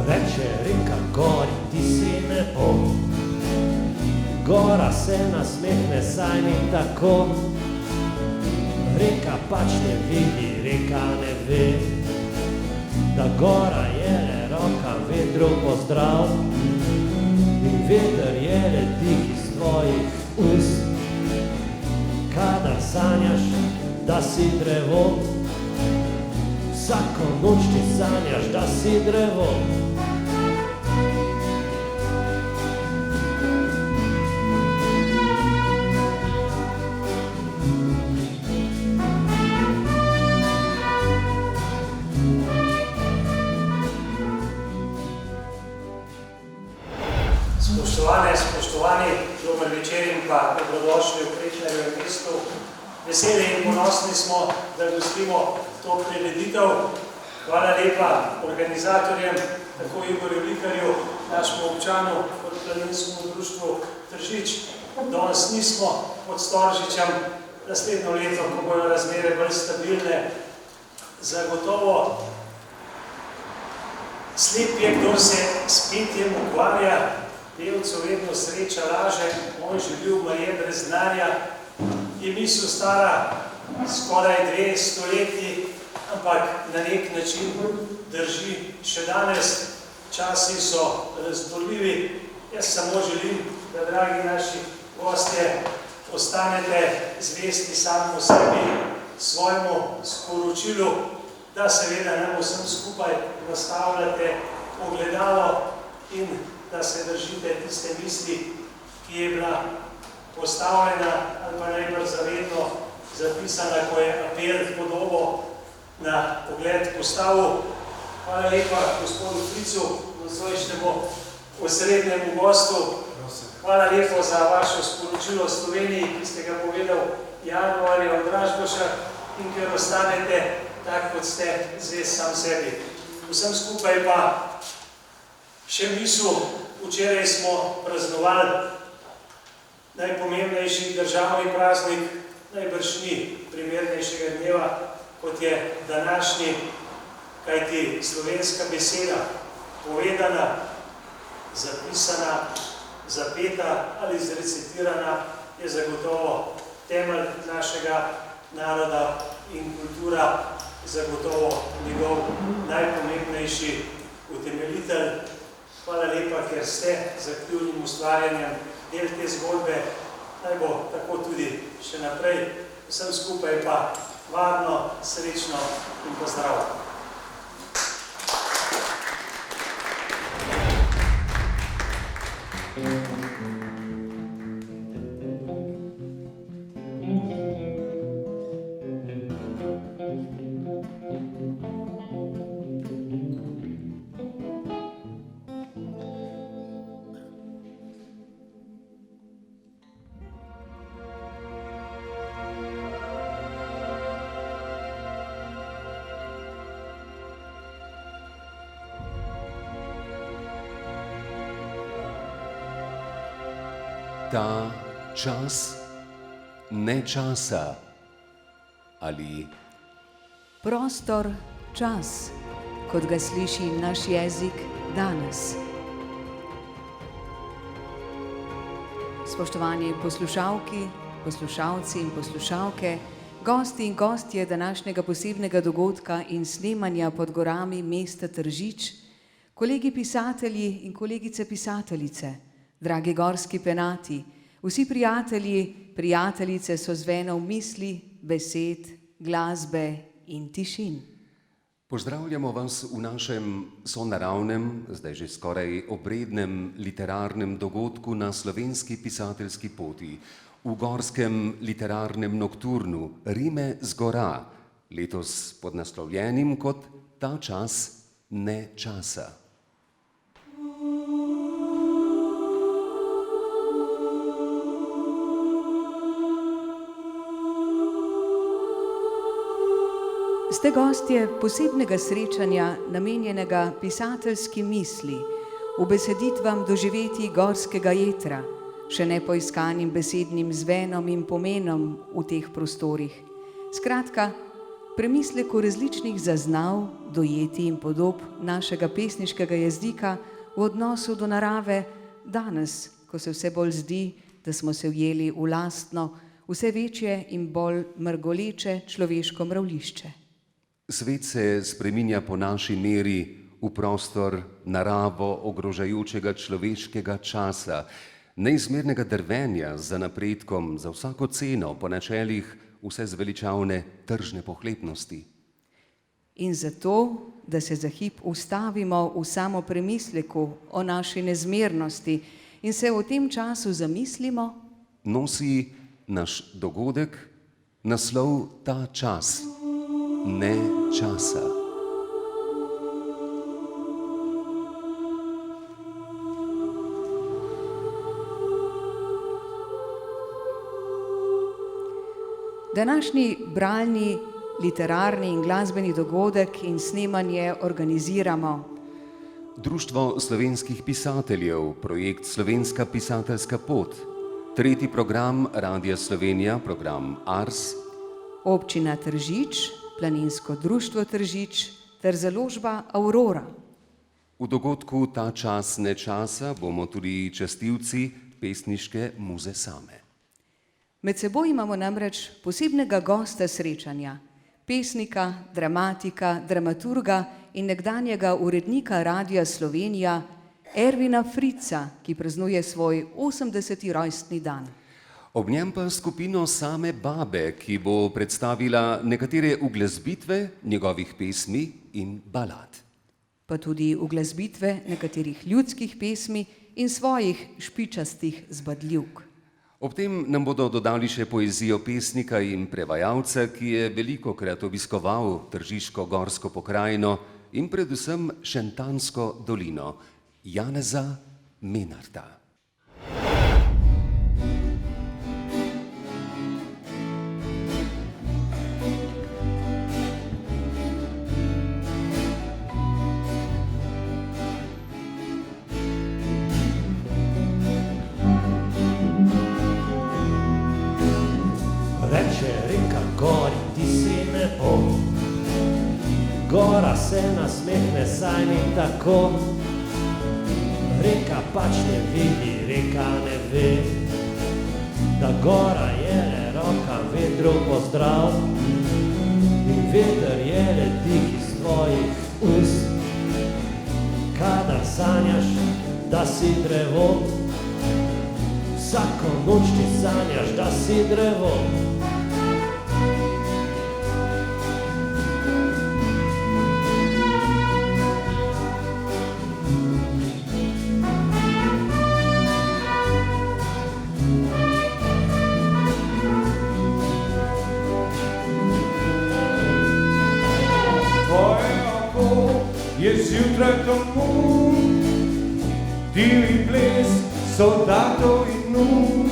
Reče reka gori, ti si nebo. Gora se nasmehne, saj ni tako. Reka pač ne vidi, reka ne ve, da gora je le roka vedru pozdrav. In veter je le dih iz tvojih ust. Kadar sanjaš, da si drevo, vsako noč ti sanjaš, da si drevo. Spoštovani, dober večer in pa dobrodošli v Prekmurju mestu. Veseli in ponosni smo, da gostimo to prireditev. Hvala lepa organizatorjem, tako Igorju Likarju, našemu občanu, kot Planinskemu društvu Tržič. Danes nismo pod Storžičem, naslednjo leto, ko bodo razmere bolj stabilne, zagotovo. Slep je, kdor se s petjem ukvarja, pevcu vedno sreča laže, on živi v Marije brez denarja. Je misel stara skoraj 2 stoletji, ampak na nek način drži še danes. Časi so razborljivi. Jaz samo želim, da, dragi naši gostje, ostanete zvesti sami sebi, svojemu sporočilu, da seveda nam vsem skupaj nastavljate ogledalo in da se držite tiste misli, ki je bila postavljena ali pa najbolj zavedno zapisana, ko je apel podobo na ogled postavil. Hvala lepa gospodu Fricu, nocojšnjemu osrednjemu gostu. Hvala lepo za vaše sporočilo v Sloveniji, ki ste ga povedal januarja od Dražgoša in ker ostanete tak, kot ste, zvest sam sebi. Vsem skupaj pa še misel, včeraj smo praznovali najpomembnejši državni praznik, najbrž ni primernejšega dneva, kot je današnji, kajti slovenska beseda, povedana, zapisana, zapeta ali zrecitirana, je zagotovo temelj našega naroda in kultura, zagotovo njegov najpomembnejši utemeljitelj. Hvala lepa, ker ste z aktivnim ustvarjanjem del te zgodbe. Naj bo tako tudi še naprej. Vsem skupaj pa varno, srečno in pozdrav. Ta čas nečasa ali prostor, čas, kot ga sliši naš jezik danes. Spoštovani poslušalki, poslušalci in poslušalke, gosti in gostje današnjega posebnega dogodka in snemanja pod gorami mesta Tržič, kolegi pisatelji in kolegice pisateljice, dragi gorski penati, vsi prijatelji, prijateljice so zvenov misli, besed, glasbe in tišin. Pozdravljamo vas v našem sonaravnem, zdaj že skoraj obrednem literarnem dogodku na slovenski pisateljski poti, v gorskem literarnem nokturnu Rime z gora, letos podnaslovljenim kot Ta čas nečasa. Ste gostje posebnega srečanja, namenjenega pisateljski misli, ubeseditvam doživetij gorskega jetra, še nepoiskanim besednim zvenom in pomenom v teh prostorih. Skratka, premisleku različnih zaznav, dojetij in podob našega pesniškega jezika v odnosu do narave danes, ko se vse bolj zdi, da smo se ujeli v lastno, vse večje in bolj mrgoleče človeško mravljišče. Svet se spreminja po naši meri v prostor naravo ogrožajočega človeškega časa, neizmernega drvenja za napredkom, za vsako ceno, po načelih vse zveličavne tržne pohlepnosti. In zato, da se za hip ustavimo v samo premisleku o naši nezmernosti in se v tem času zamislimo, nosi naš dogodek naslov Ta čas, ne časa. Današnji bralni, literarni in glasbeni dogodek in snemanje organiziramo Društvo slovenskih pisateljev, projekt Slovenska pisateljska pot, tretji program Radia Slovenija, program Ars, Občina Tržič, Planinsko društvo Tržič ter založba Aurora. V dogodku Ta čas, ne časa bomo tudi častilci pesniške muze same. Med seboj imamo namreč posebnega gosta srečanja, pesnika, dramatika, dramaturga in nekdanjega urednika Radia Slovenija Ervina Fritza, ki praznuje svoj 80. rojstni dan. Ob njem pa skupino Same babe, ki bo predstavila nekatere uglasbitve njegovih pesmi in balad. Pa tudi uglasbitve nekaterih ljudskih pesmi in svojih špičastih zbadljivk. Ob tem nam bodo dodali še poezijo pesnika in prevajalca, ki je velikokrat obiskoval tržiško gorsko pokrajino in predvsem Šentansko dolino, Janeza Menarta. Reče reka gori, ti si nebo, gora se nasmehne, saj ni tako. Reka pač ne vidi, reka ne ve, da gora je le roka vedru pozdrav. In veter je le dih iz tvojih ust, kadar sanjaš, da si drevo. Vsako noč ti sanjaš, da si drevo. Je zjutraj tomu, divji ples soldatov in nun,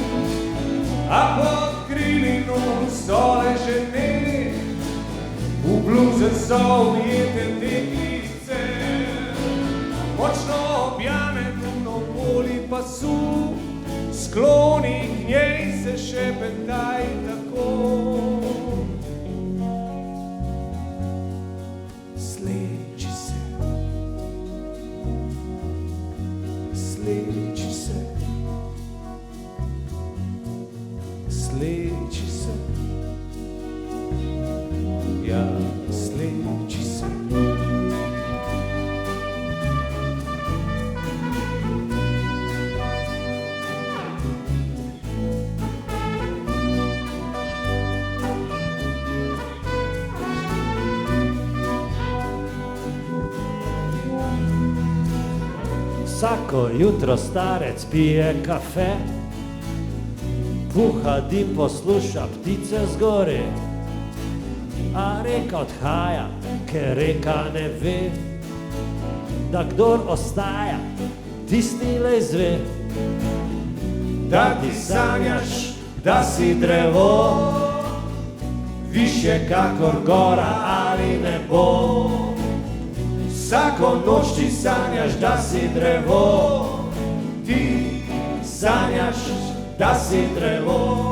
a pod krilino stole žene, v bluze so ujete deklice, močno objame puno poli pasu, skloni k njej se šepetaj tako. Sleči se, ja, sleči se. Vsako jutro starec pije kafe, puha dim, posluša ptice zgori, a reka odhaja, ker reka ne ve, da kdor ostaja, tisti le izve. Da ti sanjaš, da si drevo, višje kakor gora ali nebo. Vsako noč ti sanjaš, da si drevo, ti sanjaš, da si drevo.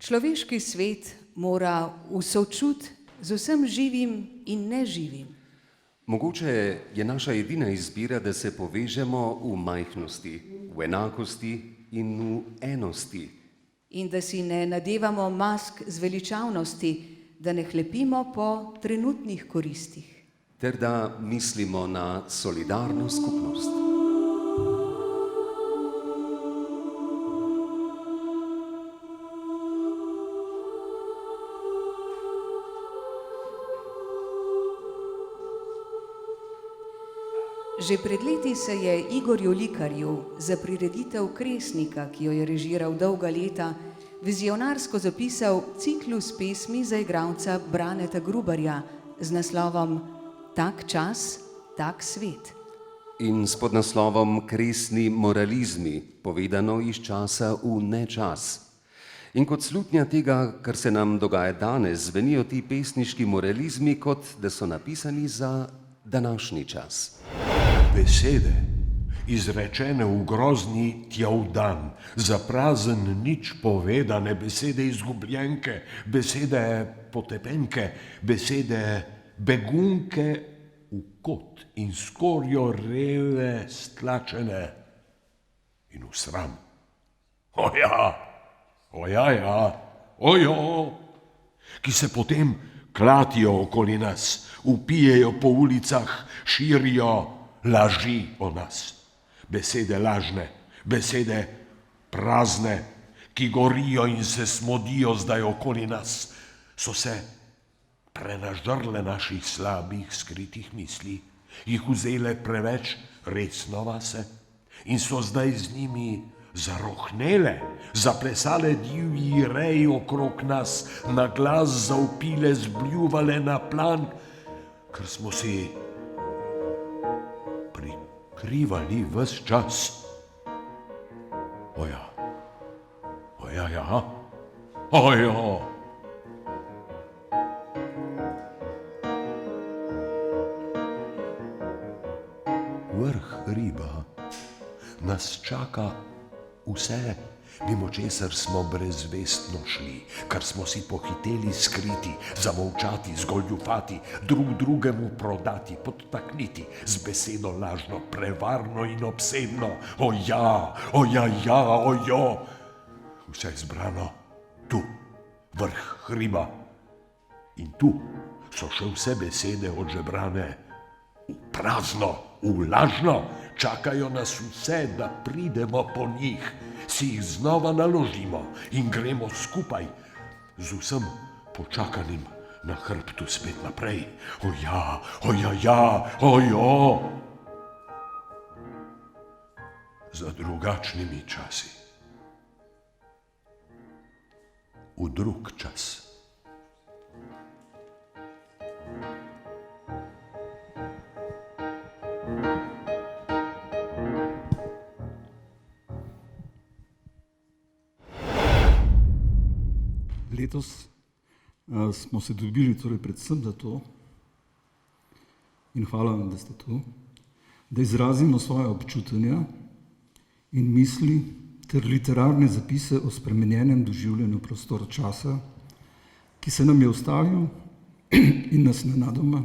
Človeški svet mora v sočut z vsem živim in neživim. Mogoče je naša edina izbira, da se povežemo v majhnosti, v enakosti in v enosti. In da si ne nadevamo mask zveličavnosti, da ne hlepimo po trenutnih koristih. Ter da mislimo na solidarno skupnost. Že pred leti se je Igorju Likarju za prireditev Kresnika, ki jo je režiral dolga leta, vizionarsko zapisal ciklus pesmi za igralca Braneta Grubarja z naslovom Tak čas, tak svet. In s podnaslovom Kresni moralizmi, povedano iz časa v nečas. In kot slutnja tega, kar se nam dogaja danes, zvenijo ti pesniški moralizmi, kot da so napisani za današnji čas. Besede, izrečene v grozni tjavdan, za prazen nič povedane, besede izgubljenke, besede potepenke, besede begunke v kot in skorjo reve stlačene in v sram. Oja, ojo, ki se potem klatijo okoli nas, vpijejo po ulicah, širijo laži o nas. Besede lažne, besede prazne, ki gorijo in se smodijo zdaj okoli nas, so se prenažrle naših slabih, skritih misli, jih vzele preveč resno vase in so zdaj z njimi zarohnele, zaplesale divji rej okrog nas, na glas zavpile, zbljuvale na plan, ker smo si prikrivali ves čas. Oja, ojo. Vrh hriba nas čaka vse, mimo česar smo brezvestno šli, kar smo si pohiteli skriti, zamolčati, zgoljufati, drug drugemu prodati, podtakniti, z besedo lažno, prevarno in obsedno. Ojo. Vse zbrano tu, vrh hriba. In tu so še vse besede odžebrane v prazno, v lažno, čakajo nas vse, da pridemo po njih, si jih znova naložimo in gremo skupaj z vsem počakanim na hrbtu spet naprej. Ojo. Za drugačnimi časi. V drug čas. Letos smo se dobili predvsem zato, in hvala vam, da ste tu, da izrazimo svoje občutenja in misli ter literarne zapise o spremenjenem doživljanju prostora časa, ki se nam je ustavil in nas nenadoma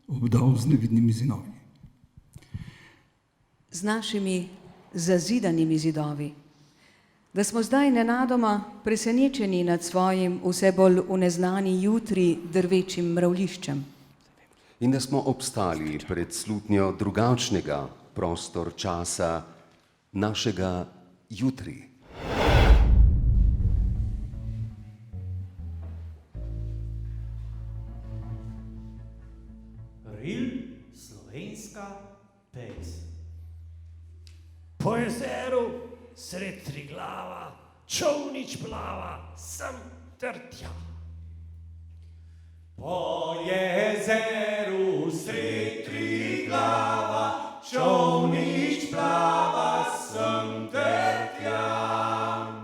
obdal z nevidnimi zidovi. Z našimi zazidanimi zidovi. Da smo zdaj nenadoma presenečeni nad svojim vse bolj v neznani jutri drvečim mravljiščem. In da smo obstali pred slutnjo drugačnega prostor časa našega jutri. Ril, slovenska pesem. Po jezeru sred Triglava, čolnič plava, sem ter tja. Po jezeru sred Triglava, čolnič plava, sem ter tja.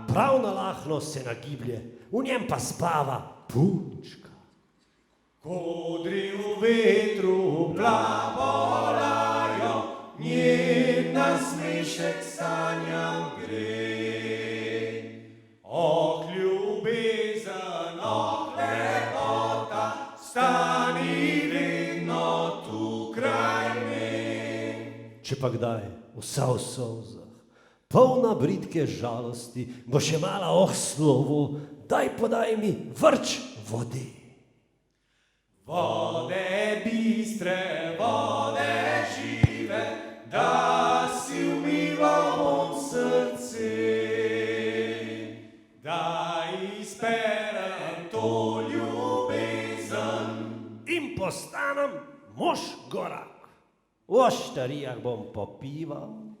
Prav nalahno se nagiblje, v njem pa spava punčka. Kodri v vetru plavolajo, njen nasmešek sanjam gre. Oh, ljubezen če pa kdaj vsa v solzah, polna bridke žalosti, bo še mala slovo, daj podaj mi vrč vode. Vode bistre, vode žive, da si umival bom srce, da izperem to ljubezen In postanem mož gorak, v oštarijah bom popival,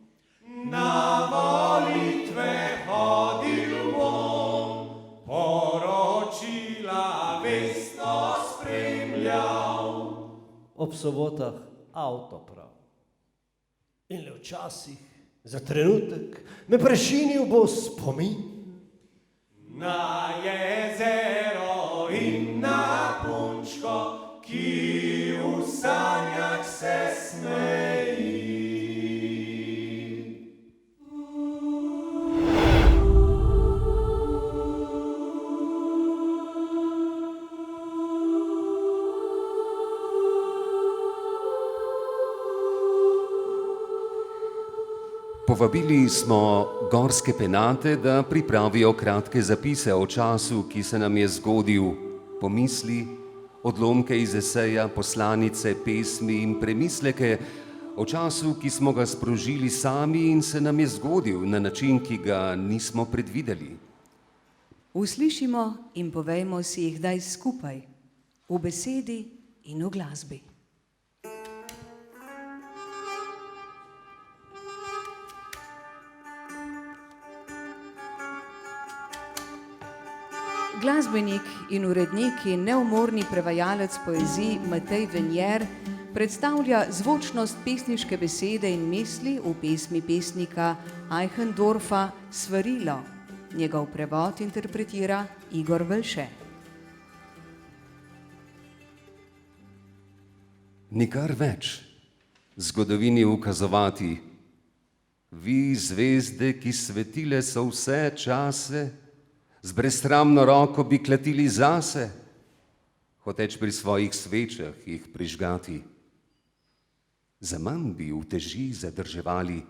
na volitve hodil bom, poročila vestno spremljal. ob sobotah avto prav. In le včasih, za trenutek, me prešinil bo spomin. Na jezero in na punčko, ki v sanjah se smeji. Povabili smo gorske penate, da pripravijo kratke zapise o času, ki se nam je zgodil, pomisli, odlomke iz eseja, poslanice, pesmi in premisleke o času, ki smo ga sprožili sami in se nam je zgodil na način, ki ga nismo predvideli. Uslišimo in povejmo si jih daj skupaj, v besedi in v glasbi. Glasbenik in urednik in neumorni prevajalec poezij Matej Venjer predstavlja zvočnost pesniške besede in misli v pesmi pesnika Eichendorfa Svarilo. Njegov prevod interpretira Igor Velše. Nikar več zgodovini ukazovati, vi zvezde, ki svetile so vse čase, z brezsramno roko bi klatili zase, hoteč pri svojih svečah jih prižgati. Zaman bi uteži zadrževali,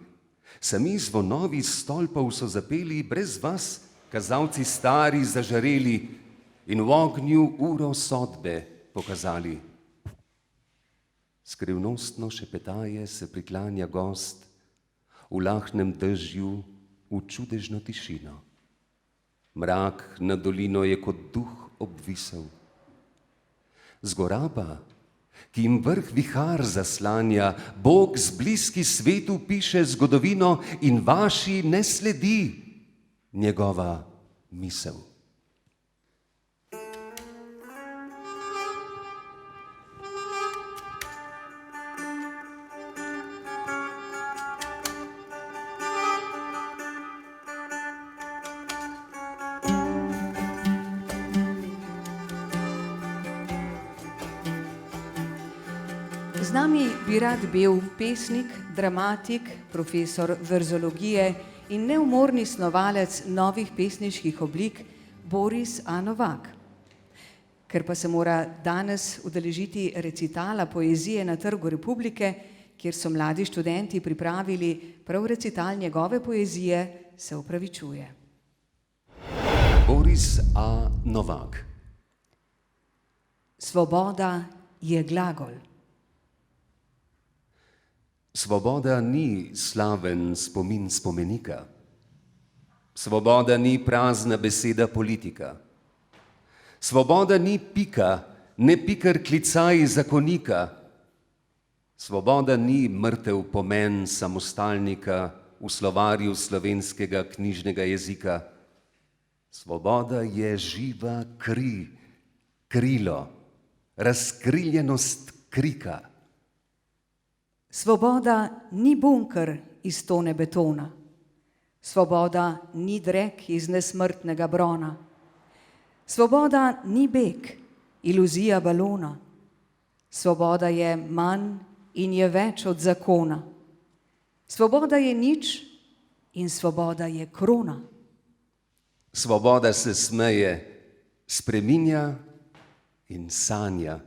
sami zvonovi stolpov so zapeli, brez vas, kazalci stari, zažareli in v ognju uro sodbe pokazali. Skrivnostno šepetaje se priklanja gost, v lahnem dežju, v čudežno tišino. Mrak nad dolino je kot duh obvisel. Zgora pa, ki jim vrh vihar zaslanja, Bog z bliski svetu piše zgodovino in vaši ne sledi njegova misel. Z nami bi rad bil pesnik, dramatik, profesor verzologije in neumorni snovalec novih pesniških oblik Boris A. Novak. Ker pa se mora danes udeležiti recitala poezije na Trgu Republike, kjer so mladi študenti pripravili prav recital njegove poezije, se opravičuje. Boris A. Novak. Svoboda je glagol. Svoboda ni slaven spomin spomenika. Svoboda ni prazna beseda politika. Svoboda ni pika, ne pikar klicaj zakonika. Svoboda ni mrtev pomen samostalnika v slovarju slovenskega knjižnega jezika. Svoboda je živa kri, krilo, razkriljenost krika. Svoboda ni bunker iz tone betona. Svoboda ni drek iz nesmrtnega brona. Svoboda ni beg, iluzija balona. Svoboda je manj in je več od zakona. Svoboda je nič in svoboda je krona. Svoboda se smeje, spreminja in sanja.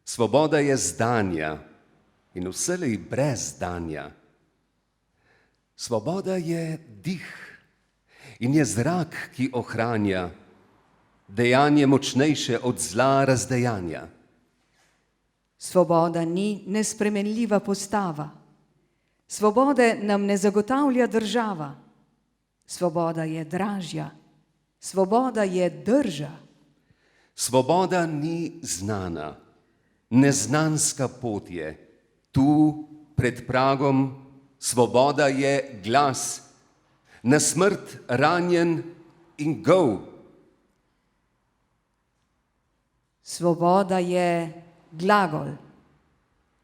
Svoboda je zdanja, in vselej brez danja. Svoboda je dih in je zrak, ki ohranja, dejanje močnejše od zla razdejanja. Svoboda ni nespremenljiva postava. Svobode nam ne zagotavlja država. Svoboda je dražja. Svoboda je drža. Svoboda ni znana, neznanska pot je. Tu, pred pragom, svoboda je glas, na smrt ranjen in gol. Svoboda je glagol.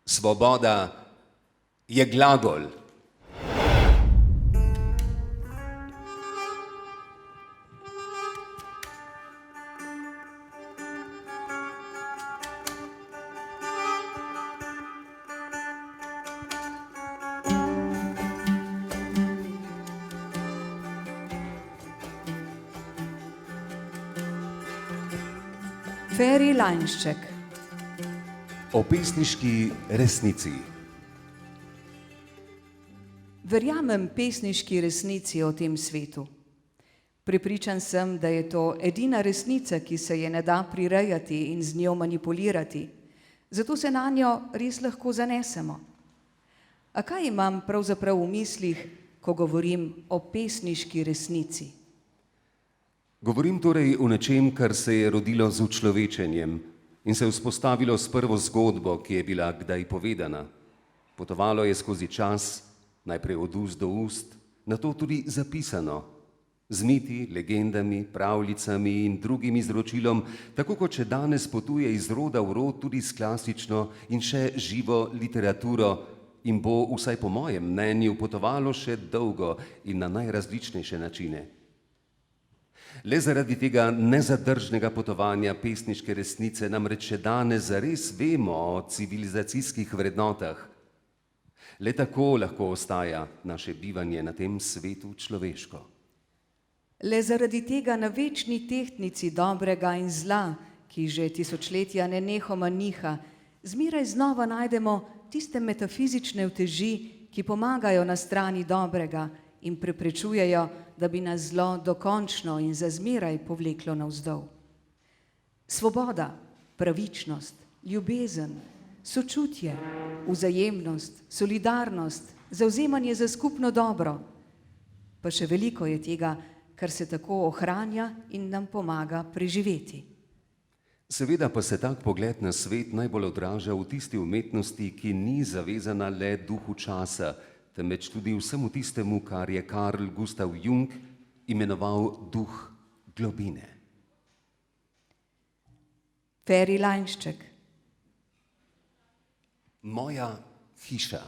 Svoboda je glagol. Feri Lainšček. O pesniški resnici. Verjamem pesniški resnici o tem svetu. Prepričan sem, da je to edina resnica, ki se je ne da prirejati in z njo manipulirati. Zato se na njo res lahko zanesemo. A kaj imam pravzaprav v mislih, ko govorim o pesniški resnici? Govorim torej o nečem, kar se je rodilo z učlovečenjem in se vzpostavilo s prvo zgodbo, ki je bila kdaj povedana. Potovalo je skozi čas, najprej od ust do ust, nato tudi zapisano, z miti, legendami, pravljicami in drugim izročilom, tako kot še danes potuje iz roda v rod tudi s klasično in še živo literaturo in bo, vsaj po mojem mnenju, potovalo še dolgo in na najrazličnejše načine. Le zaradi tega nezadržnega potovanja pesniške resnice namreč še danes zares vemo o civilizacijskih vrednotah. Le tako lahko ostaja naše bivanje na tem svetu človeško. Le zaradi tega na večni tehtnici dobrega in zla, ki že tisočletja nenehoma niha, zmeraj znova najdemo tiste metafizične uteži, ki pomagajo na strani dobrega in preprečujejo, da bi nas zlo dokončno in za zmeraj povleklo navzdol. Svoboda, pravičnost, ljubezen, sočutje, vzajemnost, solidarnost, zavzemanje za skupno dobro. Pa še veliko je tega, kar se tako ohranja in nam pomaga preživeti. Seveda pa se tak pogled na svet najbolj odraža v tisti umetnosti, ki ni zavezana le duhu časa, temveč tudi vsemu tistemu, kar je Carl Gustav Jung imenoval duh globine. Feri Lainšček. Moja hiša.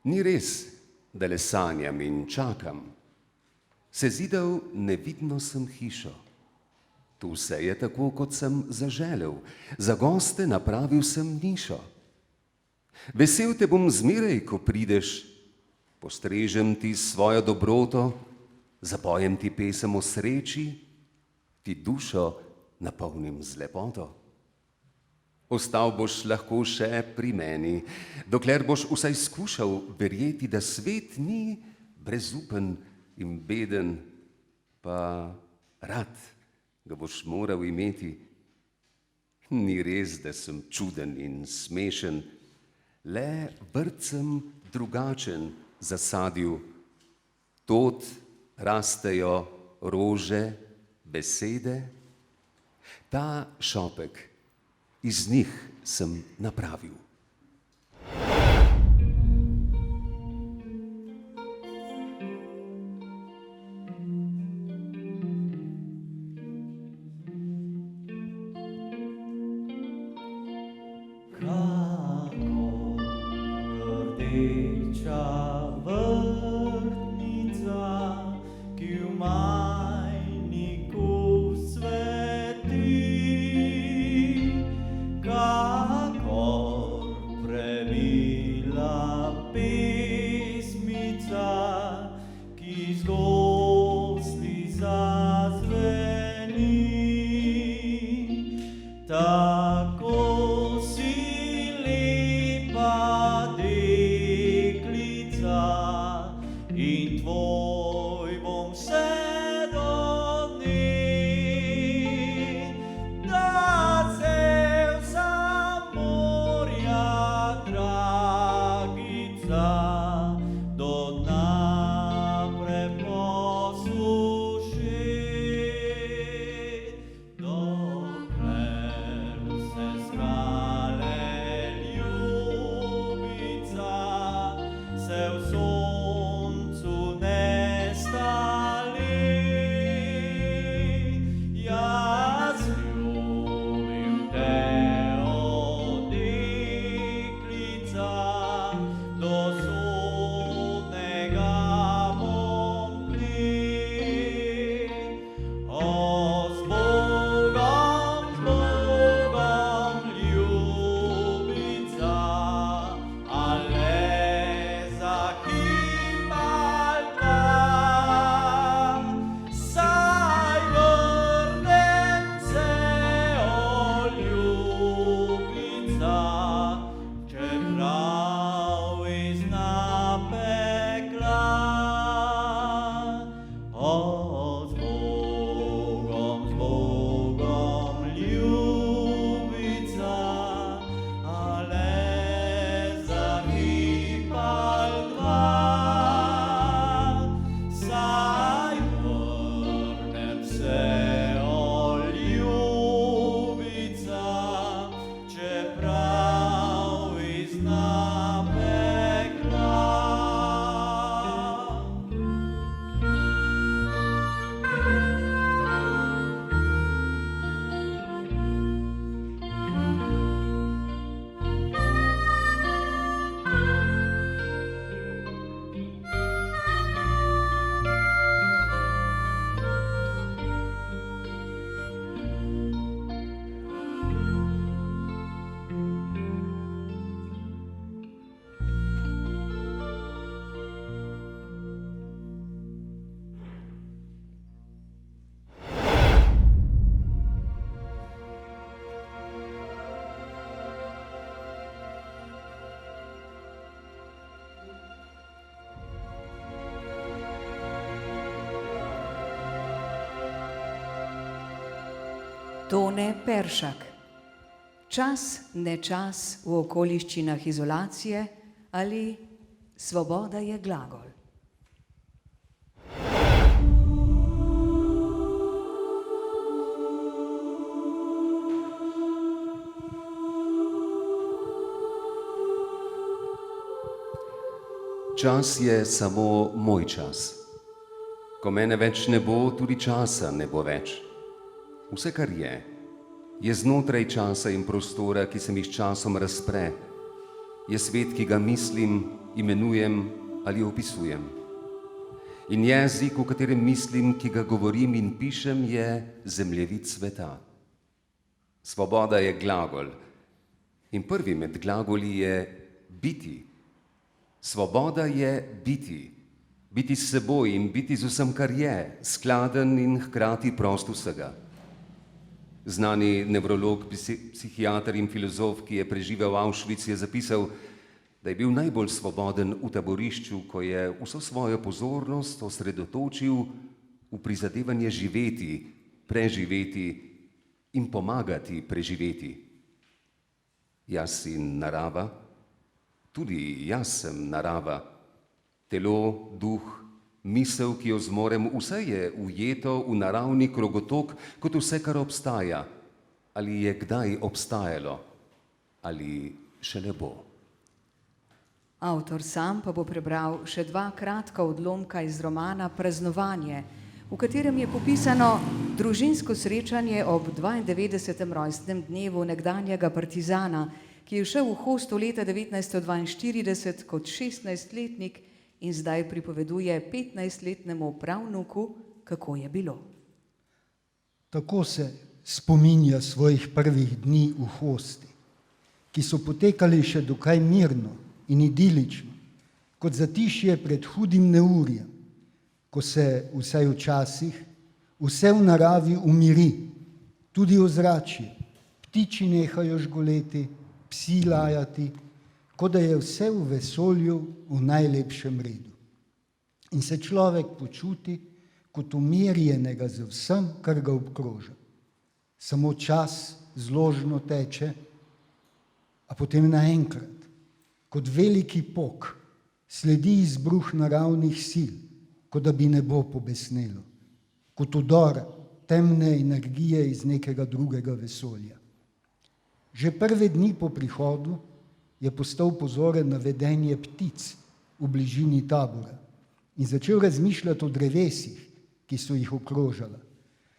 Ni res, da le sanjam in čakam. Sezidal nevidno sem hišo. Tu vse je tako, kot sem zaželel. Za goste napravil sem nišo. Vesel te bom zmeraj, ko prideš, postrežem ti svojo dobroto, zapojem ti pesem o sreči, ti dušo napolnim z lepoto. Ostal boš lahko še pri meni, dokler boš vsaj skušal verjeti, da svet ni brezupen in beden, pa rad ga boš moral imeti. Ni res, da sem čuden in smešen, le vrt sem drugačen zasadil. Tod rastejo rože, besede, ta šopek, iz njih sem napravil. Tako si Tone Peršak. Čas, ne čas v okoliščinah izolacije ali svoboda je glagol. Čas je samo moj čas. Ko mene več ne bo, tudi časa ne bo več. Vse, kar je znotraj časa in prostora, ki se mi s časom razpre. Je svet, ki ga mislim, imenujem ali opisujem. In jezik, v katerem mislim, ki ga govorim in pišem, je zemljevid sveta. Svoboda je glagol. In prvi med glagoli je biti. Svoboda je biti. Biti s seboj in biti z vsem, kar je, skladen in hkrati prost vsega. Znani nevrolog, psihiater in filozof, ki je preživel Auschwitz, je zapisal, da je bil najbolj svoboden v taborišču, ko je vso svojo pozornost osredotočil v prizadevanje živeti, preživeti in pomagati preživeti. Jaz in narava, tudi jaz sem narava, telo, duh, misel, ki jo zmorem, vse je ujeto v naravni krogotok kot vse, kar obstaja. Ali je kdaj obstajalo, ali šele bo. Avtor sam pa bo prebral še 2 kratka odlomka iz romana Praznovanje, v katerem je popisano družinsko srečanje ob 92. rojstnem dnevu nekdanjega partizana, ki je šel v hosto leta 1942 kot 16-letnik in zdaj pripoveduje 15-letnemu pravnuku, kako je bilo. Tako se spominja svojih prvih dni v hosti, ki so potekali še dokaj mirno in idilično, kot zatišje pred hudim neurjem, ko se vsaj včasih vse v naravi umiri, tudi ozračje, ptiči nehajo žgoleti, psi lajati, kot da je vse v vesolju v najlepšem redu. In se človek počuti kot umirjenega z vsem, kar ga obkroža. Samo čas zložno teče, a potem naenkrat, kot veliki pok, sledi izbruh naravnih sil, kot da bi nebo pobesnelo, kot udor temne energije iz nekega drugega vesolja. Že prve dni po prihodu je postal pozoren na vedenje ptic v bližini tabora in začel razmišljati o drevesih, ki so jih okrožala,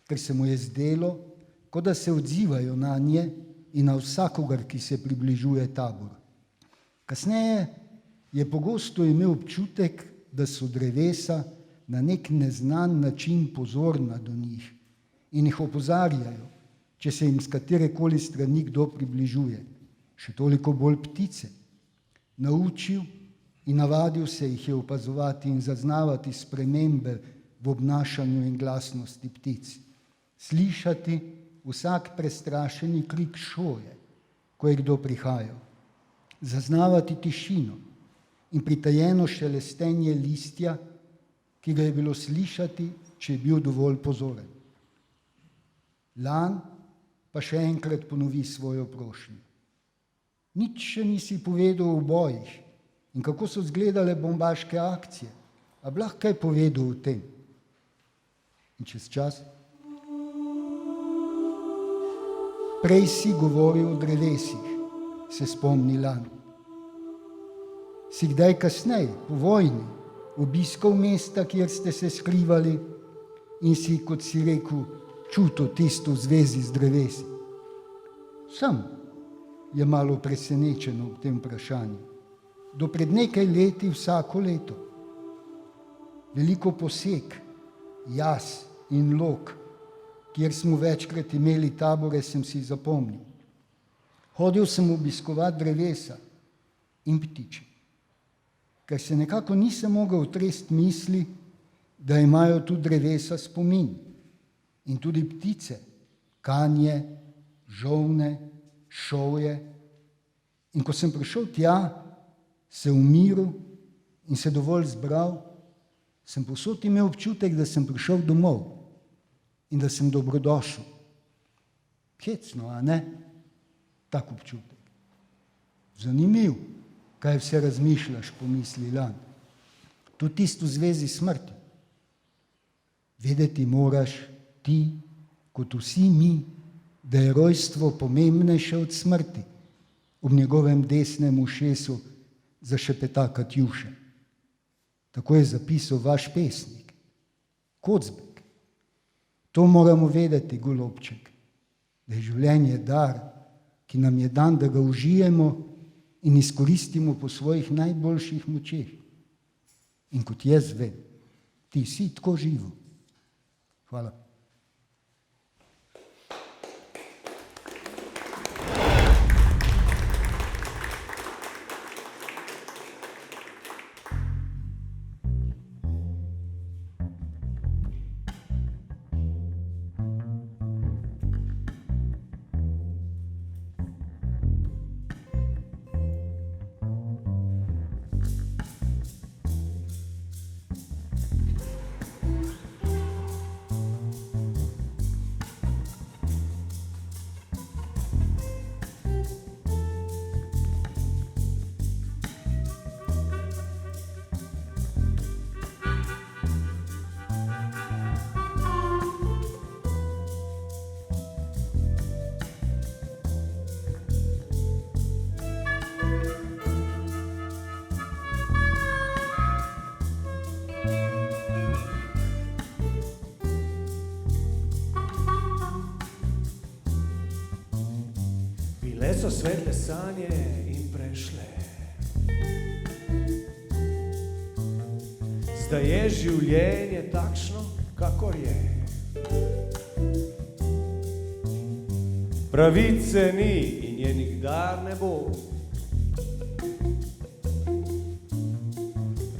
ker se mu je zdelo, kot da se odzivajo na nje in na vsakogar, ki se približuje taboru. Kasneje je pogosto imel občutek, da so drevesa na nek neznan način pozorna do njih in jih opozarjajo, če se jim z katerekoli strani kdo približuje. Še toliko bolj ptice. Naučil in navadil se jih je opazovati in zaznavati spremembe v obnašanju in glasnosti ptic. Slišati vsak prestrašeni krik šoje, ko je kdo prihajal. Zaznavati tišino in pritajeno šelestenje listja, ki ga je bilo slišati, če je bil dovolj pozoren. Lan pa še enkrat ponovi svojo prošnjo. Nič še nisi povedal o bojih in kako so izgledale bombaške akcije, a bi lahko kaj povedal o tem. In čez čas. Prej si govoril o drevesih, se spomni Lan. Si kdaj kasneje, po vojni, obiskal mesta, kjer ste se skrivali in si, kot si rekel, čutil tisto v zvezi z drevesi? Sem. Je malo presenečeno v tem vprašanju. Do pred nekaj leti vsako leto. Veliko poseg, jaz in lok, kjer smo večkrat imeli tabore, sem si zapomnil. Hodil sem obiskovati drevesa in ptiče, ker se nekako nisem mogel otresti misli, da imajo tu drevesa spomin in tudi ptice, kanje, žolne, šovje. In ko sem prišel tja, se umiril in se dovolj zbral, sem povsod imel občutek, da sem prišel domov in da sem dobrodošel. Hecno, a ne? Tak občutek. Zanimiv, kaj vse razmišljaš, pomisli Lan. Tudi tisto v zvezi s smrtjo. Vedeti moraš ti, kot vsi mi, da je rojstvo pomembnejše od smrti. Ob njegovem desnem ušesu zašepeta Katjuša. Tako je zapisal vaš pesnik, Kocbek. To moramo vedeti, golobček, da je življenje dar, ki nam je dan, da ga užijemo in izkoristimo po svojih najboljših močeh. In kot jaz vem, ti si tako živo. Hvala. Bile so svetle sanje in prešle. Zdaj je življenje takšno, kakor je. Pravice ni in je nikdar ne bo.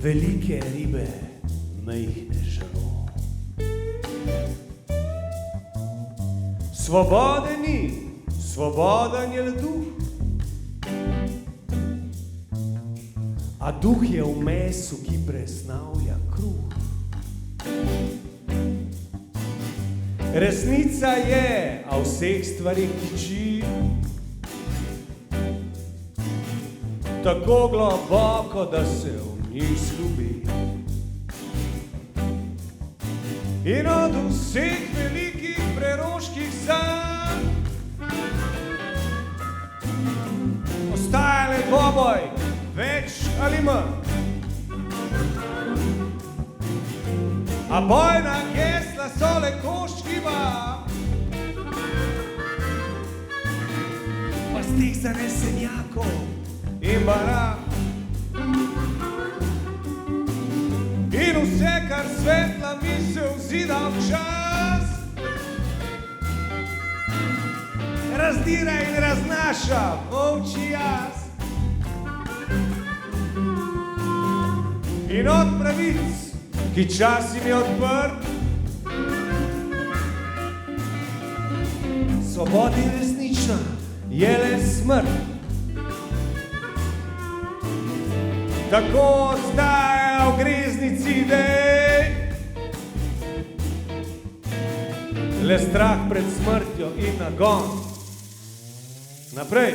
Velike ribe majhne žalo. Svobode ni, svoboden je le duh, a duh je v mesu, ki presnavlja kruh. Resnica je, a vseh stvarih tiči, tako globoko, da se v njih zgubi. In od vseh velikih preroških sanj ostaja le dvoboj, več ali manj. A bojna gesla so le koščki vam, pa stih zanesenjakov in barak. In vse, kar svetla misel zida v čas, razdira in raznaša volčji jaz. In od pravic, ki čas jim je odprt, svobodi resnična je le smrt. Tako ostaja v greznici idej le strah pred smrtjo in nagon. Naprej.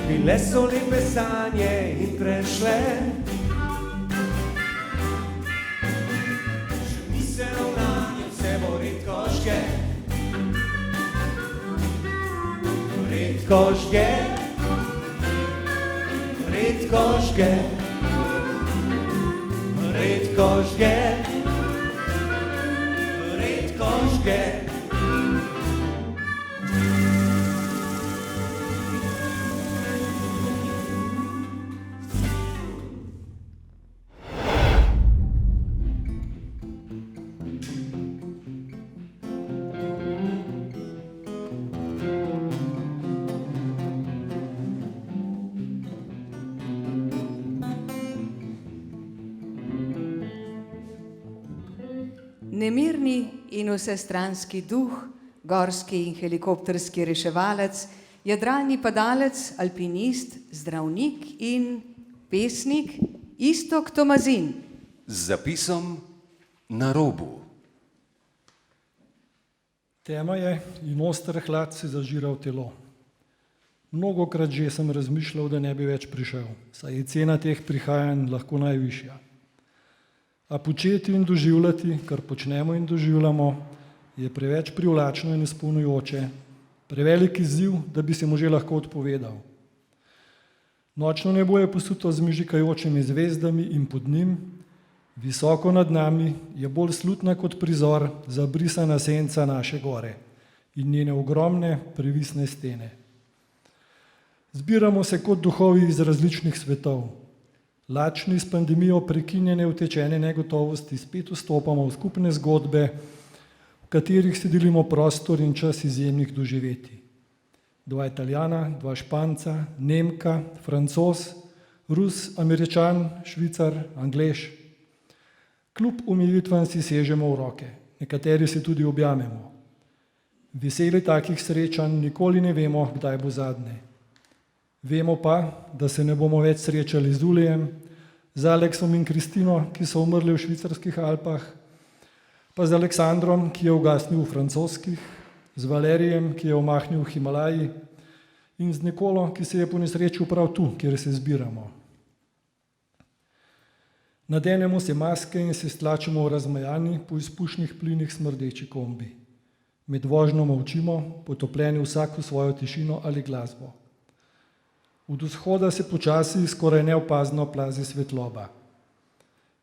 Bile so lepe sanje in prešle, že misel nanje vse bo redko žge. Redko žge, redko žge, redko žge, redko žge. Nemirni in vsestranski duh, gorski in helikopterski reševalec, jadralni padalec, alpinist, zdravnik in pesnik Iztok Tomazin. Z zapisom Na robu. Tema je in oster hlad se zažira v telo. Mnogokrat že sem razmišljal, da ne bi več prišel, saj je cena teh prihajanj lahko najvišja. A početi in doživljati, kar počnemo in doživljamo, je preveč privlačno in izpolnjujoče, prevelik izziv, da bi se mu že lahko odpovedal. Nočno nebo je posuto z mižikajočimi zvezdami in pod njim, visoko nad nami, je bolj slutna kot prizor zabrisana senca naše gore in njene ogromne previsne stene. Zbiramo se kot duhovi iz različnih svetov. Lačni s pandemijo prekinjene utečene negotovosti spet vstopamo v skupne zgodbe, v katerih si delimo prostor in čas izjemnih doživetij. 2 Italijana, 2 Španca, Nemka, Francoz, Rus, Američan, Švicar, Anglež. Kljub omejitvam si sežemo v roke, nekateri si tudi objamemo. Veseli takih srečanj nikoli ne vemo, kdaj bo zadnje. Vemo pa, da se ne bomo več srečali z Ulijem, z Aleksom in Kristino, ki so umrli v švicarskih Alpah, pa z Aleksandrom, ki je ugasnil v francoskih, z Valerijem, ki je omahnil v Himalaji, in z Nikolo, ki se je ponesrečil prav tu, kjer se zbiramo. Nadenemo se maske in se stlačimo v razmajani, po izpušnih plinih smrdeči kombi. Med vožnjo molčimo, potopljeni vsak v svojo tišino ali glasbo. Od vzhoda se počasi skoraj neopazno plazi svetloba.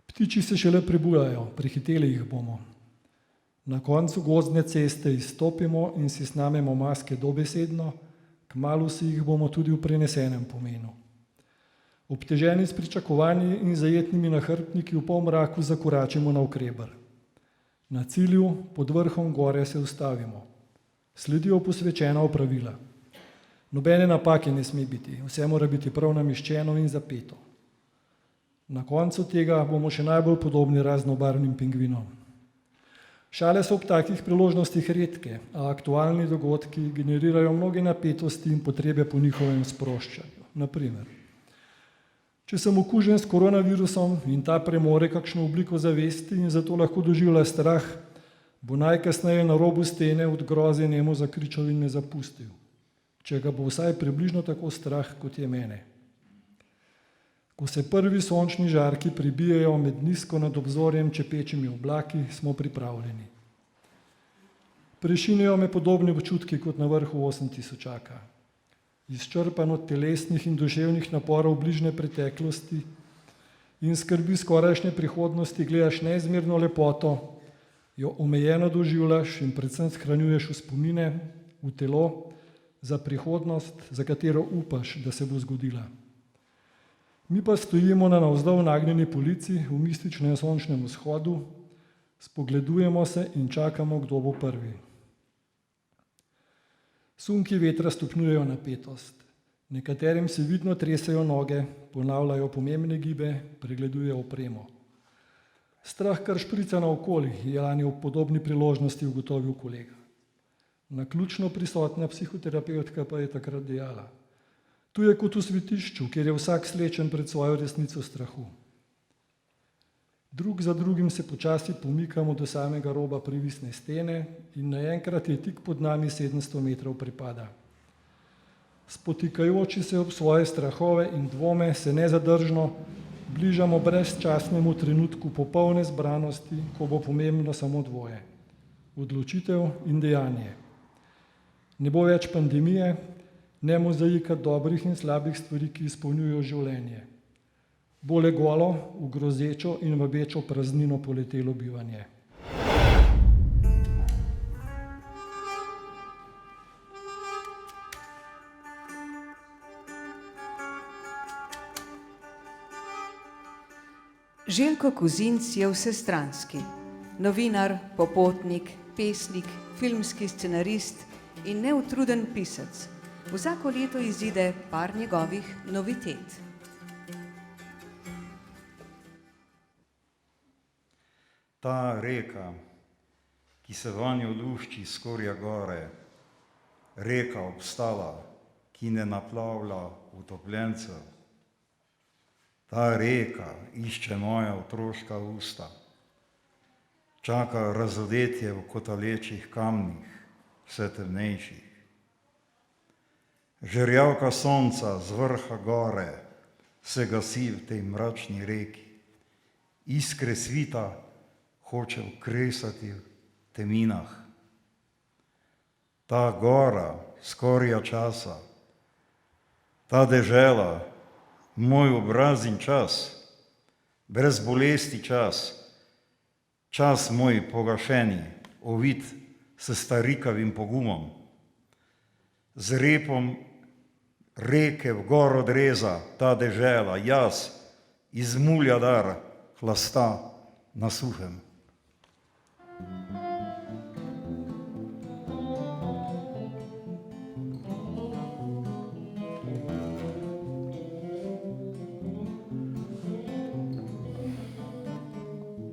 Ptiči se šele prebujajo, prehiteli jih bomo. Na koncu gozdne ceste izstopimo in si snamemo maske dobesedno, kmalu si jih bomo tudi v prenesenem pomenu. Obteženi s pričakovanji in zajetnimi nahrbtniki v polmraku zakoračimo navkreber. Na cilju, pod vrhom gore se ustavimo. Sledijo posvečena opravila. Nobene napake ne sme biti, vse mora biti prav nameščeno in zapeto. Na koncu tega bomo še najbolj podobni raznobarvnim pingvinom. Šale so ob takih priložnostih redke, a aktualni dogodki generirajo mnoge napetosti in potrebe po njihovem sproščanju. Naprimer, če sem okužen s koronavirusom in ta premore kakšno obliko zavesti in zato lahko doživlja strah, bo najkasneje na robu stene od groze nemo zakričal in me zapustil, če ga bo vsaj približno tako strah, kot je mene. Ko se prvi sončni žarki pribijajo med nizko nad obzorjem čepečimi oblaki, smo pripravljeni. Prešinijo me podobni občutki kot na vrhu 8000-aka. Izčrpan od telesnih in duševnih naporov bližnje preteklosti in skrbi skorajšnje prihodnosti gledaš neizmerno lepoto, jo omejeno doživljaš in predvsem shranjuješ v spomine, v telo, za prihodnost, za katero upaš, da se bo zgodila. Mi pa stojimo na navzdol nagnjeni polici v mističnem sončnem vzhodu, spogledujemo se in čakamo, kdo bo prvi. Sunki vetra stopnjujejo napetost. Nekaterim se vidno tresejo noge, ponavljajo pomembne gibe, pregledujejo opremo. Strah kar šprica naokoli, je lani ob podobni priložnosti ugotovil kolega. Naključno prisotna psihoterapevtka pa je takrat dejala: tu je kot v svetišču, kjer je vsak slečen pred svojo resnico strahu. Drug za drugim se počasi pomikamo do samega roba previsne stene in naenkrat je tik pod nami 700 metrov prepada. Spotikajoči se ob svoje strahove in dvome se nezadržno bližamo brezčasnemu trenutku popolne zbranosti, ko bo pomembno samo dvoje: odločitev in dejanje. Ne bo več pandemije, ne mozaika dobrih in slabih stvari, ki izpolnjujejo življenje. Bo le golo, v grozečo in vabečo praznino poletelo bivanje. Željko Kozinc je vsestranski. Novinar, popotnik, pesnik, filmski scenarist in neutruden pisec. Vsako leto izide par njegovih novitet. Ta reka, ki se vanjo lušči skorja gore, reka obstala, ki ne naplavlja utopljencev. Ta reka išče moja otroška usta, čaka razodetje v kotalečih kamnih, vse temnejših. Žerjavka sonca z vrha gore se gasi v tej mračni reki. Iskre svita hoče ukresati v teminah. Ta gora skorja časa, ta dežela, moj obraz in čas, brez bolesti čas, čas moj pogašeni, ovit s starikavim pogumom, z repom reke v gor odreza ta dežela, jaz iz mulja dar hlasta na suhem.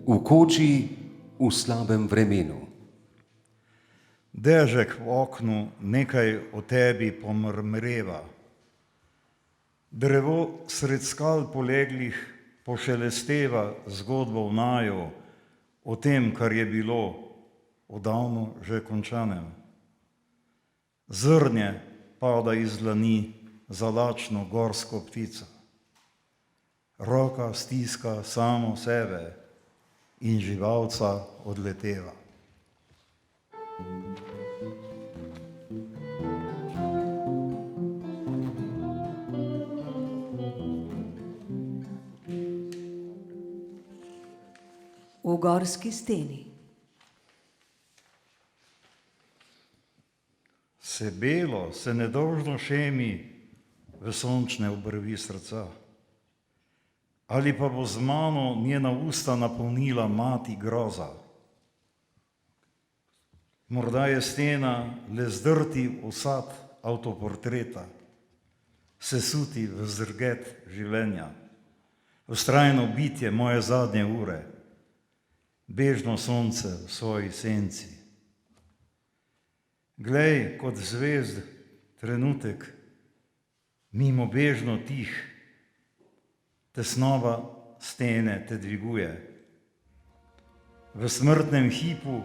V koči v slabem vremenu. Dežek v oknu nekaj o tebi pomrmreva. Drevo sred skal poleglih pošelesteva zgodbo v naju o tem, kar je bilo odavno že končanem. Zrnje pada iz dlani za lačno gorsko ptico. Roka stiska samo sebe in živalca odleteva. V gorski steni. Se belo, se nedolžno šemi v sončne obrvi srca. Ali pa bo z mano njena usta napolnila mati groza. Morda je stena le zdrti osad avtoportreta, sesuti v zrget življenja, vztrajno bitje moje zadnje ure, bežno sonce v svoji senci. Glej, kot zvezd trenutek, mimo bežno tih, tesnova stene te dviguje. V smrtnem hipu,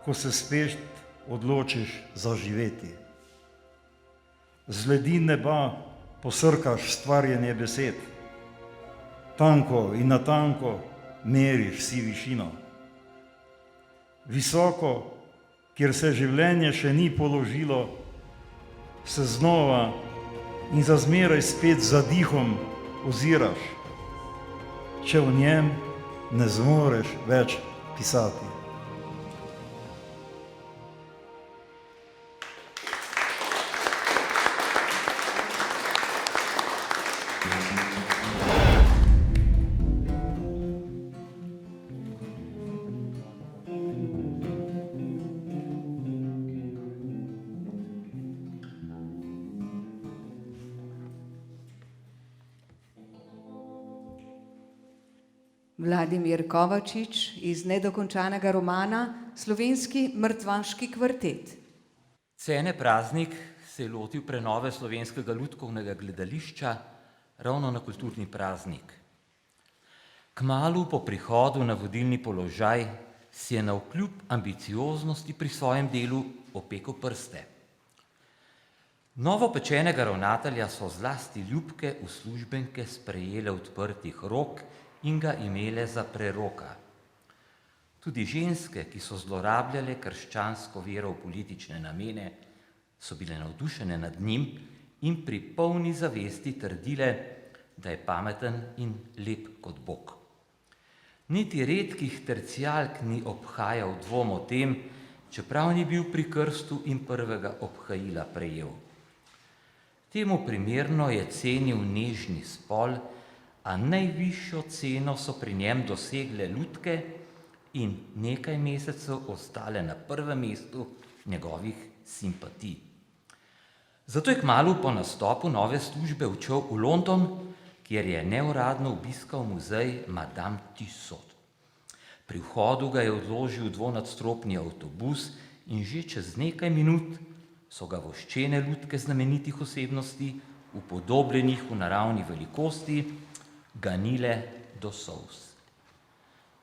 ko se spet odločiš zaživeti. Z ledin neba posrkaš stvarjenje besed. Tanko in natanko meriš si višino. Visoko, kjer se življenje še ni položilo, se znova in za zmeraj spet za dihom oziraš, če v njem ne zmoreš več pisati. Vladimir Kovačič iz nedokončanega romana Slovenski mrtvaški kvartet. Cene Praznik se je lotil prenove slovenskega lutkovnega gledališča ravno na kulturni praznik. Kmalu po prihodu na vodilni položaj si je navkljub ambicioznosti pri svojem delu opekel prste. Novopečenega ravnatelja so zlasti ljubke uslužbenke sprejele odprtih rok in ga imele za preroka. Tudi ženske, ki so zlorabljale krščansko vero v politične namene, so bile navdušene nad njim in pri polni zavesti trdile, da je pameten in lep kot Bog. Niti redkih tercijalk ni obhajal dvom o tem, čeprav ni bil pri krstu in prvega obhajila prejel. Temu primerno je cenil nežni spol, a najvišjo ceno so pri njem dosegle lutke in nekaj mesecev ostale na prvem mestu njegovih simpatij. Zato je kmalu po nastopu nove službe odšel v London, kjer je neuradno obiskal muzej Madame Tussauds. Pri vhodu ga je odložil dvonadstropni avtobus in že čez nekaj minut so ga voščene lutke znamenitih osebnosti, upodobljenih v naravni velikosti, ganile do solz.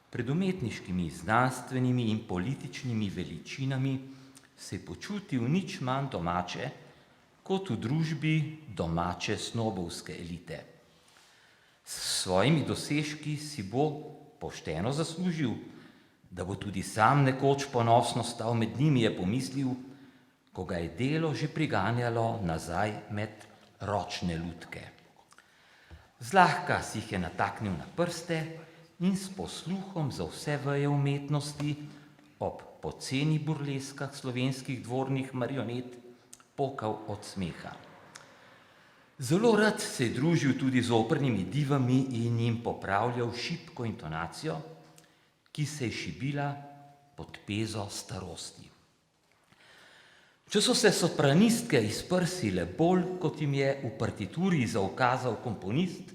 Pred umetniškimi, znanstvenimi in političnimi veličinami se je počutil nič manj domače, kot v družbi domače snobovske elite. S svojimi dosežki si bo pošteno zaslužil, da bo tudi sam nekoč ponosno stal med njimi, je pomislil, ko ga je delo že priganjalo nazaj med ročne lutke. Zlahka si jih je nataknil na prste in s posluhom za vse veje umetnosti ob poceni burleskah slovenskih dvornih marionet pokal od smeha. Zelo rad se je družil tudi z opernimi divami in jim popravljal šibko intonacijo, ki se je šibila pod pezo starosti. Če so se sopranistke izprsile bolj, kot jim je v partituri zaukazal komponist,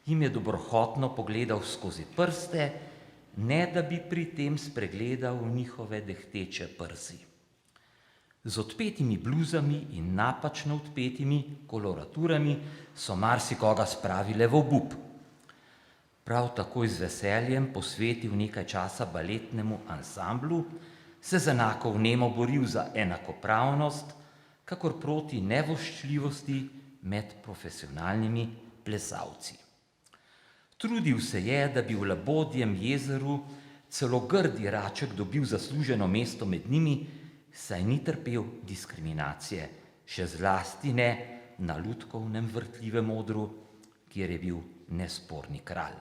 jim je dobrohotno pogledal skozi prste, ne da bi pri tem spregledal njihove dehteče prsi. Z odpetimi bluzami in napačno odpetimi koloraturami so marsikoga spravile v obup. Prav tako z veseljem posvetil nekaj časa baletnemu ansamblu, se z enako vnemo boril za enakopravnost, kakor proti nevoščljivosti med profesionalnimi plesalci. Trudil se je, da bi v Labodjem jezeru celo grdi raček dobil zasluženo mesto med njimi, saj ni trpel diskriminacije, še zlasti ne na lutkovnem vrtljivem odru, kjer je bil nesporni kralj.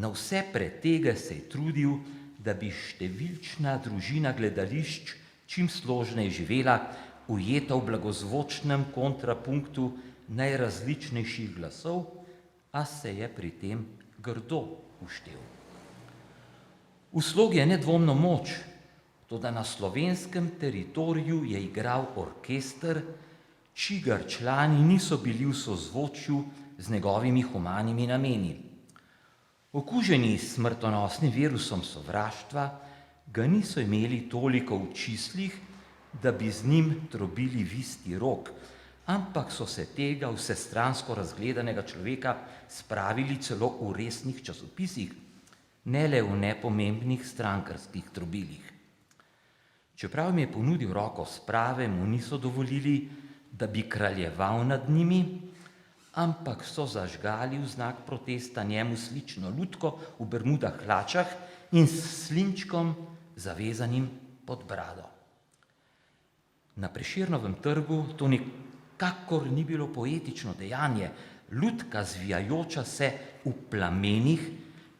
Na vse pretege se je trudil, da bi številčna družina gledališč čim složneje živela, ujeta v blagozvočnem kontrapunktu najrazličnejših glasov, a se je pri tem grdo uštel. V slogi je nedvomno moč, toda na slovenskem teritoriju je igral orkester, čigar člani niso bili v sozvočju z njegovimi humanimi nameni. Okuženi s smrtonosnim virusom sovraštva ga niso imeli toliko v čislih, da bi z njim trobili v isti rok, ampak so se tega vsestransko razgledanega človeka spravili celo v resnih časopisih, ne le v nepomembnih strankarskih trobilih. Čeprav mi je ponudil roko sprave, mu niso dovolili, da bi kraljeval nad njimi, ampak so zažgali v znak protesta njemu slično lutko v bermudah hlačah in s slinčkom zavezanim pod brado. Na Prešernovem trgu to nikakor ni bilo poetično dejanje, lutka zvijajoča se v plamenih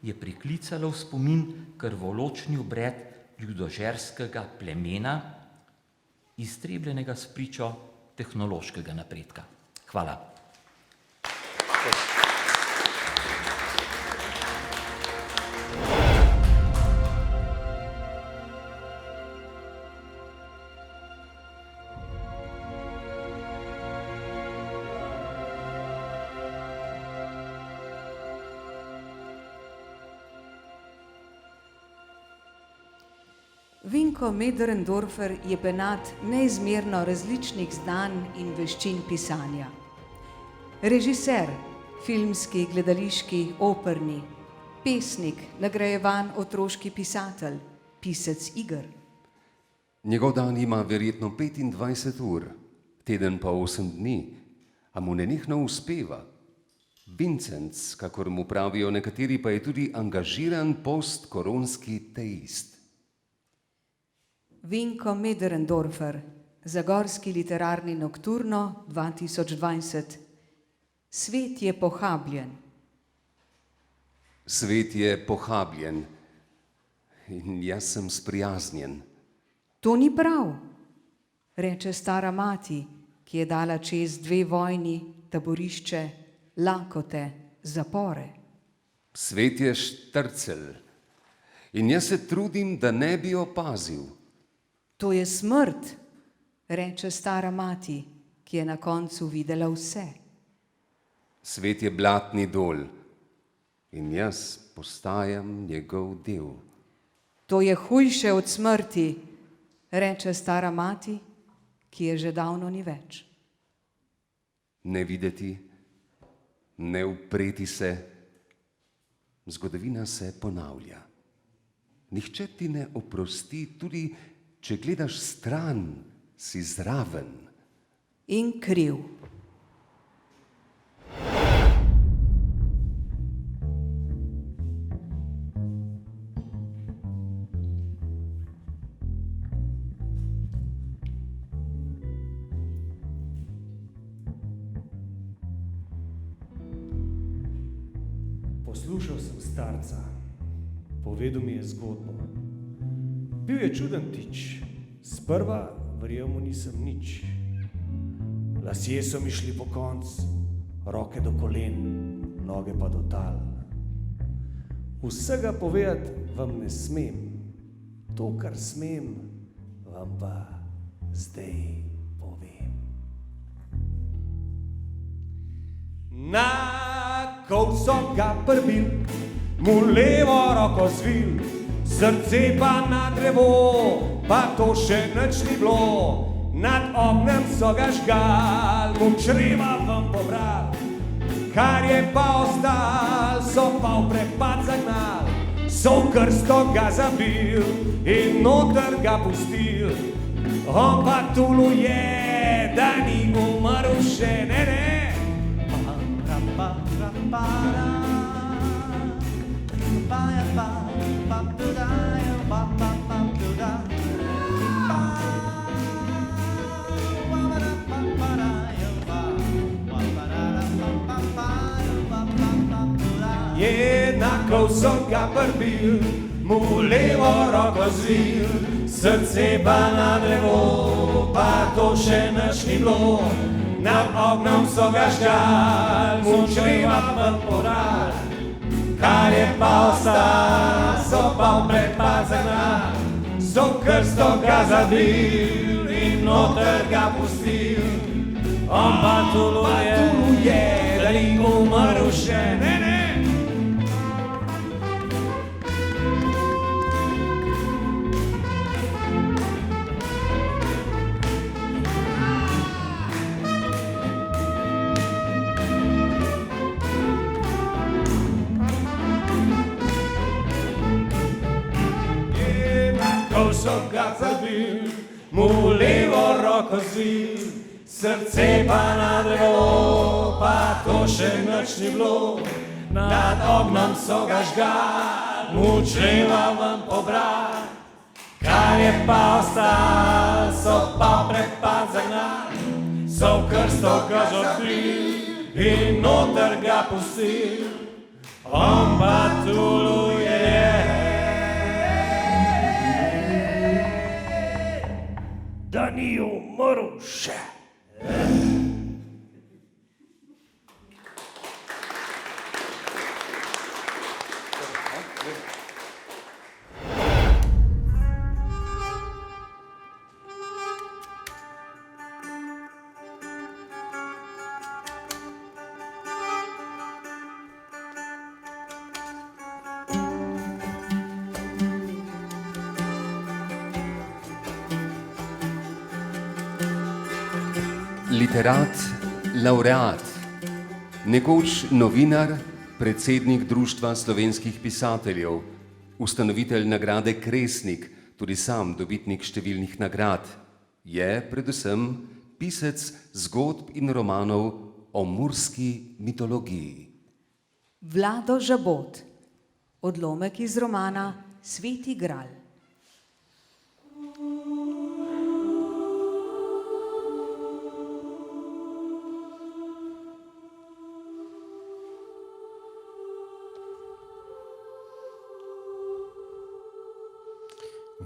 je priklicala v spomin krvoločni obred ljudožerskega plemena, iztrebljenega s pričo tehnološkega napredka. Hvala. Vinko Möderndorfer je penat neizmerno različnih znanj in veščin pisanja. Režiser, filmski, gledališki, operni, pesnik, nagrajevan otroški pisatelj, pisec iger. Njegov dan ima verjetno 25 ur, teden pa 8 dni, a mu nenehno uspeva. Vincenc, kakor mu pravijo nekateri, pa je tudi angažiran postkoronski teist. Vinko Möderndorfer, Zagorski literarni nokturno 2020. Svet je pohabljen. Svet je pohabljen in jaz sem sprijaznjen. To ni prav, reče stara mati, ki je dala čez 2 vojni, taborišče, lakote, zapore. Svet je štrcelj in jaz se trudim, da ne bi opazil. To je smrt, reče stara mati, ki je na koncu videla vse. Svet je blatni dol in jaz postajam njegov del. To je hujše od smrti, reče stara mati, ki je že davno ni več. Ne videti, ne upreti se, zgodovina se ponavlja. Nihče ti ne oprosti, tudi če gledaš stran, si zraven. In kriv. Poslušal sem starca, povedal mi je zgodbo. Bil je čuden tič, sprva verjel mu nisem nič. Lasje so mi šli po konc, roke do kolen, noge pa do tal. Vsega povedati vam ne smem, to, kar smem, vam pa zdaj povem. Na kol so ga prbil, mu levo roko zvil, srce pa na drevo, pa to še nič ni bilo. Nad ognjem so ga žgal, mu čreva vam pobral, kar je pa ostal, so pa v prepad zagnal, so v krsto ga zabil in noter ga pustil. On pa tuluje, da ni umrl še, ne, ne. Jednako so ga prbil, mu levo roko zvil, srce pa na drevo, pa to še nič ni bilo. Nad ognjem so ga žgal, mu čreva ven podal, kar je pa ostal, so pa v prepad zagnal, so v krsto ga zabil in noter ga pustil. On pa tuluje, da ni umrl še, ne, ne. So ga zabil, mu levo roko zvil, srce pa na drevo, pa to še nič ni bilo. Nad ognjem so ga žgal, mu čreva ven pobral, kar je pa ostal, so pa prepad zagnal, so v krsto ga zabil in noter ga pustil. On pa tuluje, da ni umrl še. Literat, laureat, nekoč novinar, predsednik Društva slovenskih pisateljev, ustanovitelj nagrade Kresnik, tudi sam dobitnik številnih nagrad, je predvsem pisec zgodb in romanov o murski mitologiji. Vlado Žabot, odlomek iz romana Sveti Gral.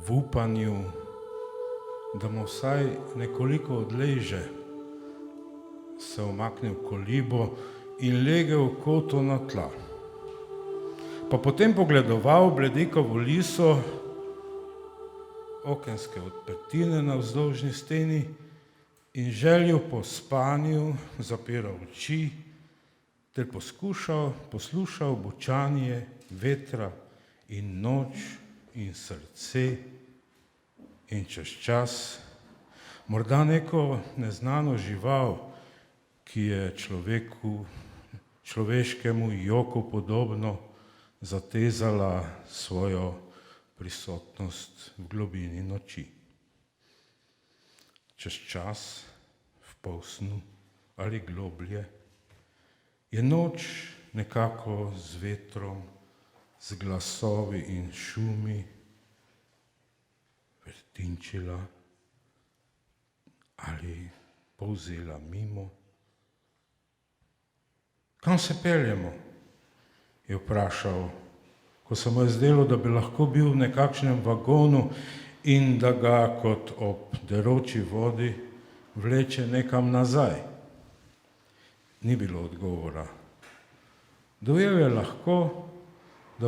V upanju, da mu vsaj nekoliko odleže, se umakne v kolibo in lege v kotu na tla. Pa potem pogledoval bledekovo liso, okenske odprtine na vzdolžni steni in željo po spanju zapiral oči ter poslušal bučanje vetra in noč in srce in čez čas morda neko neznano žival, ki je človeškemu joku podobno zatezala svojo prisotnost v globini noči. Čez čas, v polsnu ali globlje, je noč nekako z vetrom, z glasovi in šumi vrtinčila ali povzela mimo. Kam se peljemo? Je vprašal, ko se mu je zdelo, da bi lahko bil v nekakšnem vagonu in da ga kot ob deroči vodi vleče nekam nazaj. Ni bilo odgovora. Dojel je lahko, da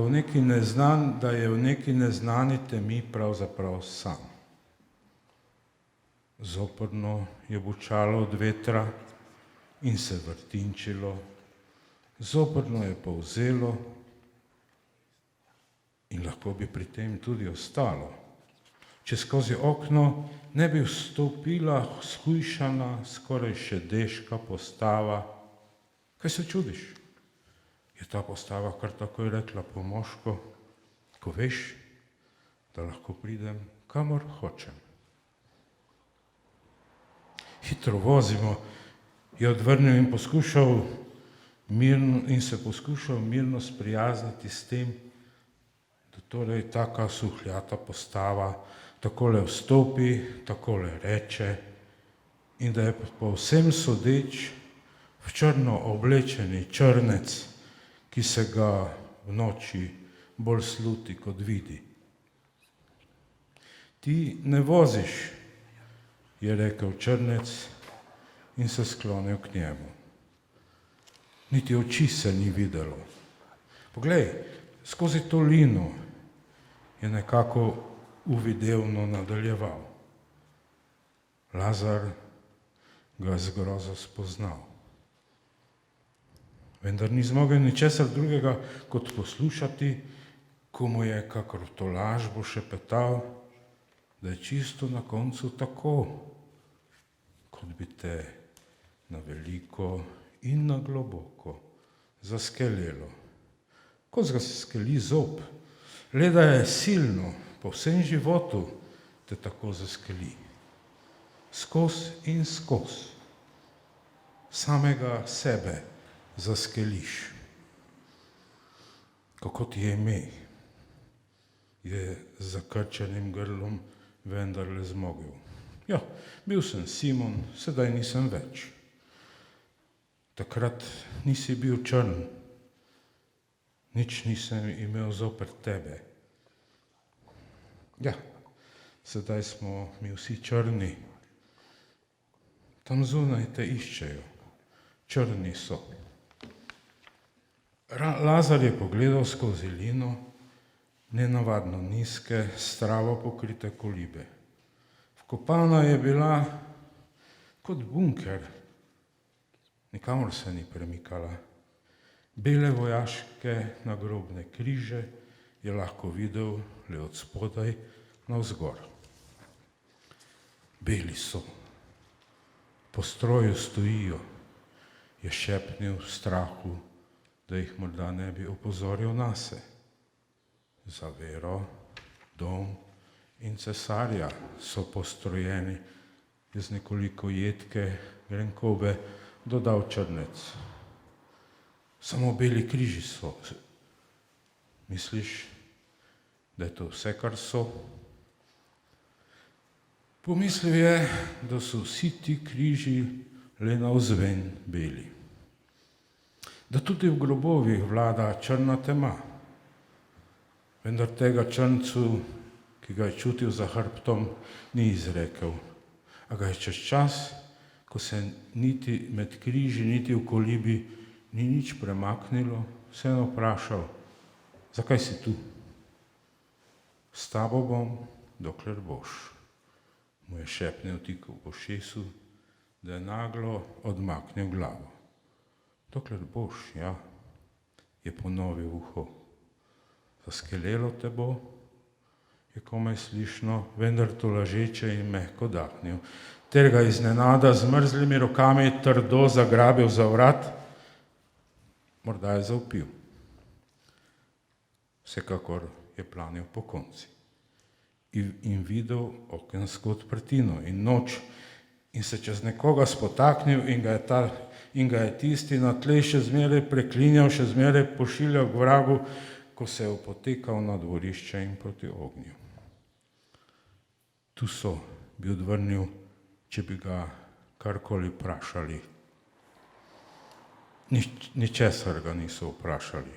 je v neki neznani temi pravzaprav sam. Zoprno je bučalo od vetra in se vrtinčilo, zoprno je povzelo in lahko bi pri tem tudi ostalo, če skozi okno ne bi vstopila shujšana, skoraj še deška postava. Kaj se čudiš? Je ta postava kar takoj rekla po moško, ko veš, da lahko pridem kamor hočem. Hitro vozimo, je odvrnil in se poskušal mirno sprijazniti s tem, da torej taka suhljata postava takole vstopi, takole reče in da je povsem sodeč v črno oblečeni črnec, ki se ga v noči bolj sluti kot vidi. Ti ne voziš, je rekel črnec in se sklonil k njemu. Niti oči se ni videlo. Poglej, skozi to lino je nekako uvidevno nadaljeval. Lazar ga je z grozo spoznal. Vendar ni zmogel ničesar drugega, kot poslušati, ko mu je kakor v tolažbo šepetal, da je čisto na koncu tako, kot bi te na veliko in na globoko zaskelelo. Kot ga se skeli zob, le da je silno, po vsem životu te tako zaskeli. Skoz in skoz, samega sebe zaskeliš. Kako ti je ime? Je z zakrčenim grlom vendarle zmogel. Ja, bil sem Simon, sedaj nisem več. Takrat nisi bil črn, nič nisem imel zoper tebe. Ja, sedaj smo mi vsi črni. Tam zunaj te iščejo, črni so. Lazar je pogledal skozi lino, nenavadno nizke, s travo pokrite kolibe. Vkopana je bila kot bunker, nikamor se ni premikala. Bele vojaške nagrobne križe je lahko videl le od spodaj navzgor. Beli so, po stroju stojijo, je šepnil v strahu, da jih morda ne bi opozoril nase. Za vero, dom in cesarja so postrojeni, je z nekoliko jedke grenkobe dodal črnec. Samo beli križi so. Misliš, da je to vse, kar so? Pomislil je, da so vsi ti križi le navzven beli. Da tudi v grobovih vlada črna tema. Vendar tega črncu, ki ga je čutil za hrbtom, ni izrekel. A ga je čez čas, ko se niti med križi, niti v kolibi ni nič premaknilo, vseeno vprašal, zakaj si tu? S tabo bom, dokler boš, mu je šepnil tik v ušesu, da je naglo odmaknil glavo. dokler boš, ja, je ponovil uho. Zaskelelo te bo, je komaj slišno, vendar to lažeče in mehko dahnil, ter ga iznenada z mrzlimi rokami trdo zagrabil za vrat, morda je zavpil. Vsekakor je planil po konci in videl okensko odprtino in noč in se čez nekoga spotaknil in ga je tisti na tleh še zmeraj preklinjal, še zmeraj pošiljal k vragu, ko se je opotekal na dvorišče in proti ognju. Tu so, bi odvrnil, če bi ga karkoli vprašali. Ničesar ga niso vprašali.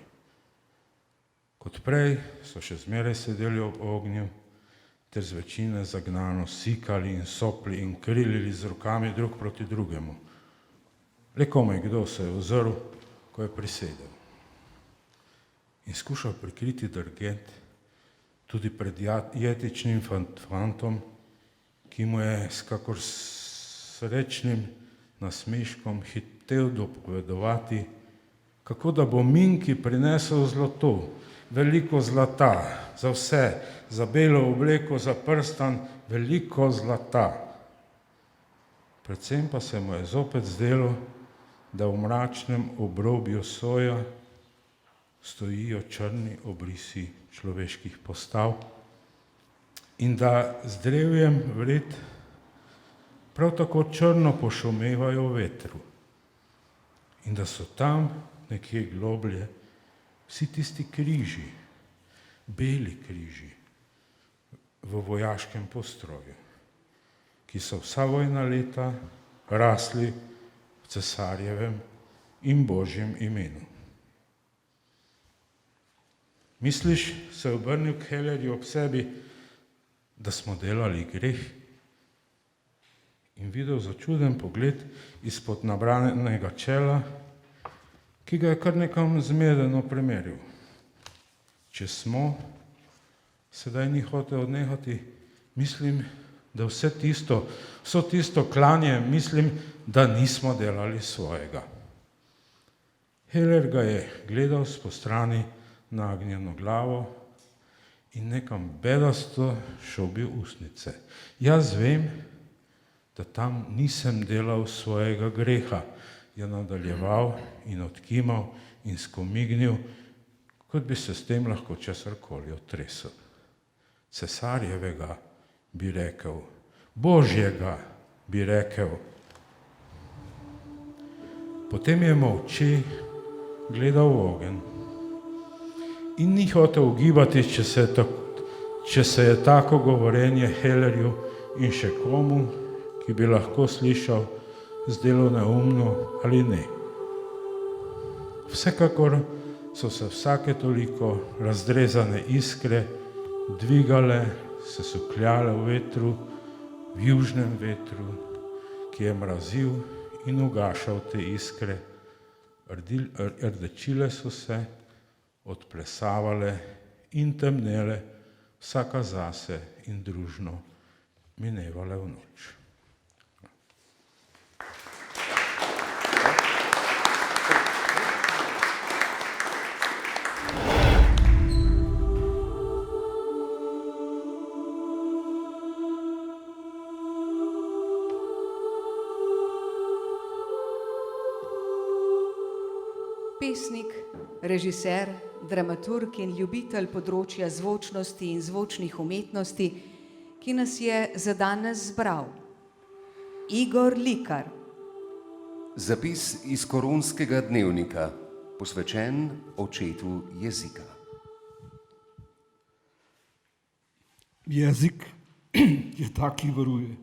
Kot prej so še zmeraj sedeli ob ognju, ter z večine zagnano sikali in sopli in krilili z rokami drug proti drugemu. Le komaj kdo se je ozrl, ko je prisedel. In skušal prikriti drget tudi pred jetičnim fantom, ki mu je s kakor srečnim nasmeškom hitel dopovedovati, kako da bo Minki prinesel zlato, veliko zlata, za vse, za belo obleko, za prstan, veliko zlata. Predvsem pa se mu je zopet zdelo, da v mračnem obrobju soja stojijo črni obrisi človeških postav in da z drevjem vred prav tako črno pošumevajo v vetru in da so tam nekje globlje vsi tisti križi, beli križi v vojaškem postroju, ki so vsa vojna leta rasli v cesarjevem in Božjem imenu. Misliš, se je obrnil k Hellerju ob sebi, da smo delali greh in videl začuden pogled izpod nabranega čela, ki ga je kar nekam zmedeno premeril. Če smo, sedaj ni hotel odnehati, mislim, da vso tisto klanje, mislim, da nismo delali svojega. Heller ga je gledal s postrani nagnjeno glavo in nekam bedasto šobil usnice. Jaz vem, da tam nisem delal svojega greha, je nadaljeval in odkimal in skomignil, kot bi se s tem lahko česarkoli otresel. Cesarjevega, bi rekel, Božjega, bi rekel. Potem je molče gledal v ogenj in ni hotel ugibati, če se je tako govorenje Hellerju in še komu, ki bi lahko slišal, zdelo neumno ali ne. Vsekakor so se vsake toliko razdrezane iskre dvigale, se sukljale v vetru, v južnem vetru, ki je mrazil in ugašal te iskre. Rdečile so se, odplesavale in temnele, vsaka zase in družno minevale v noč. Pesnik, režiser, dramaturg in ljubitelj področja zvočnosti in zvočnih umetnosti, ki nas je za danes zbral. Igor Likar. Zapis iz koronskega dnevnika, posvečen očetu jezika. Jezik je ta, ki varuje,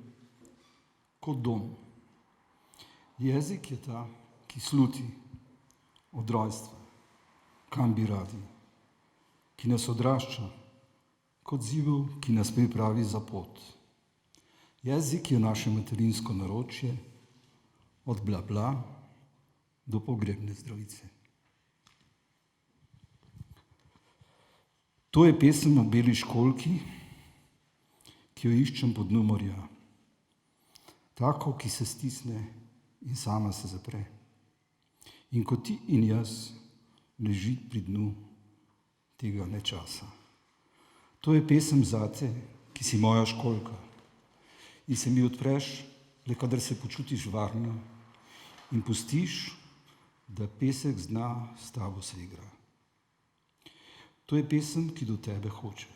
kot dom. Jezik je ta, ki sluti od rojstva, kam bi radi, ki nas odrašča, kot zivel, ki nas pripravi za pot. Jezik je naše materinsko naročje, od bla bla do pogrebne zdravice. To je pesem o beli školjki, ki jo iščem pod dnu morja. Tako, ki se stisne in sama se zapre. in kot ti in jaz leži pri dnu tega nečasa. To je pesem zate, ki si moja školjka in se mi odpreš, le kadar se počutiš varno in pustiš, da pesek zna s tabo se igra. To je pesem, ki do tebe hoče,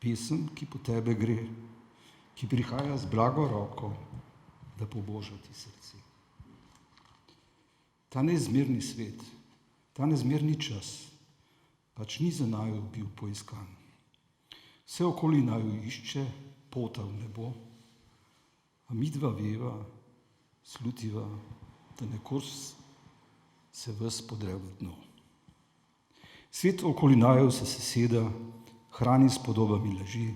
pesem, ki po tebe gre, ki prihaja z blago roko, da poboža ti srce. Ta neizmerni svet, ta neizmerni čas, pač ni za naju bil poiskan. Vse okoli naju išče, pota v nebo, a midva veva, slutiva, da nekoč se ves podre v dno. Svet okoli naju se seseda, hrani s podobami laži,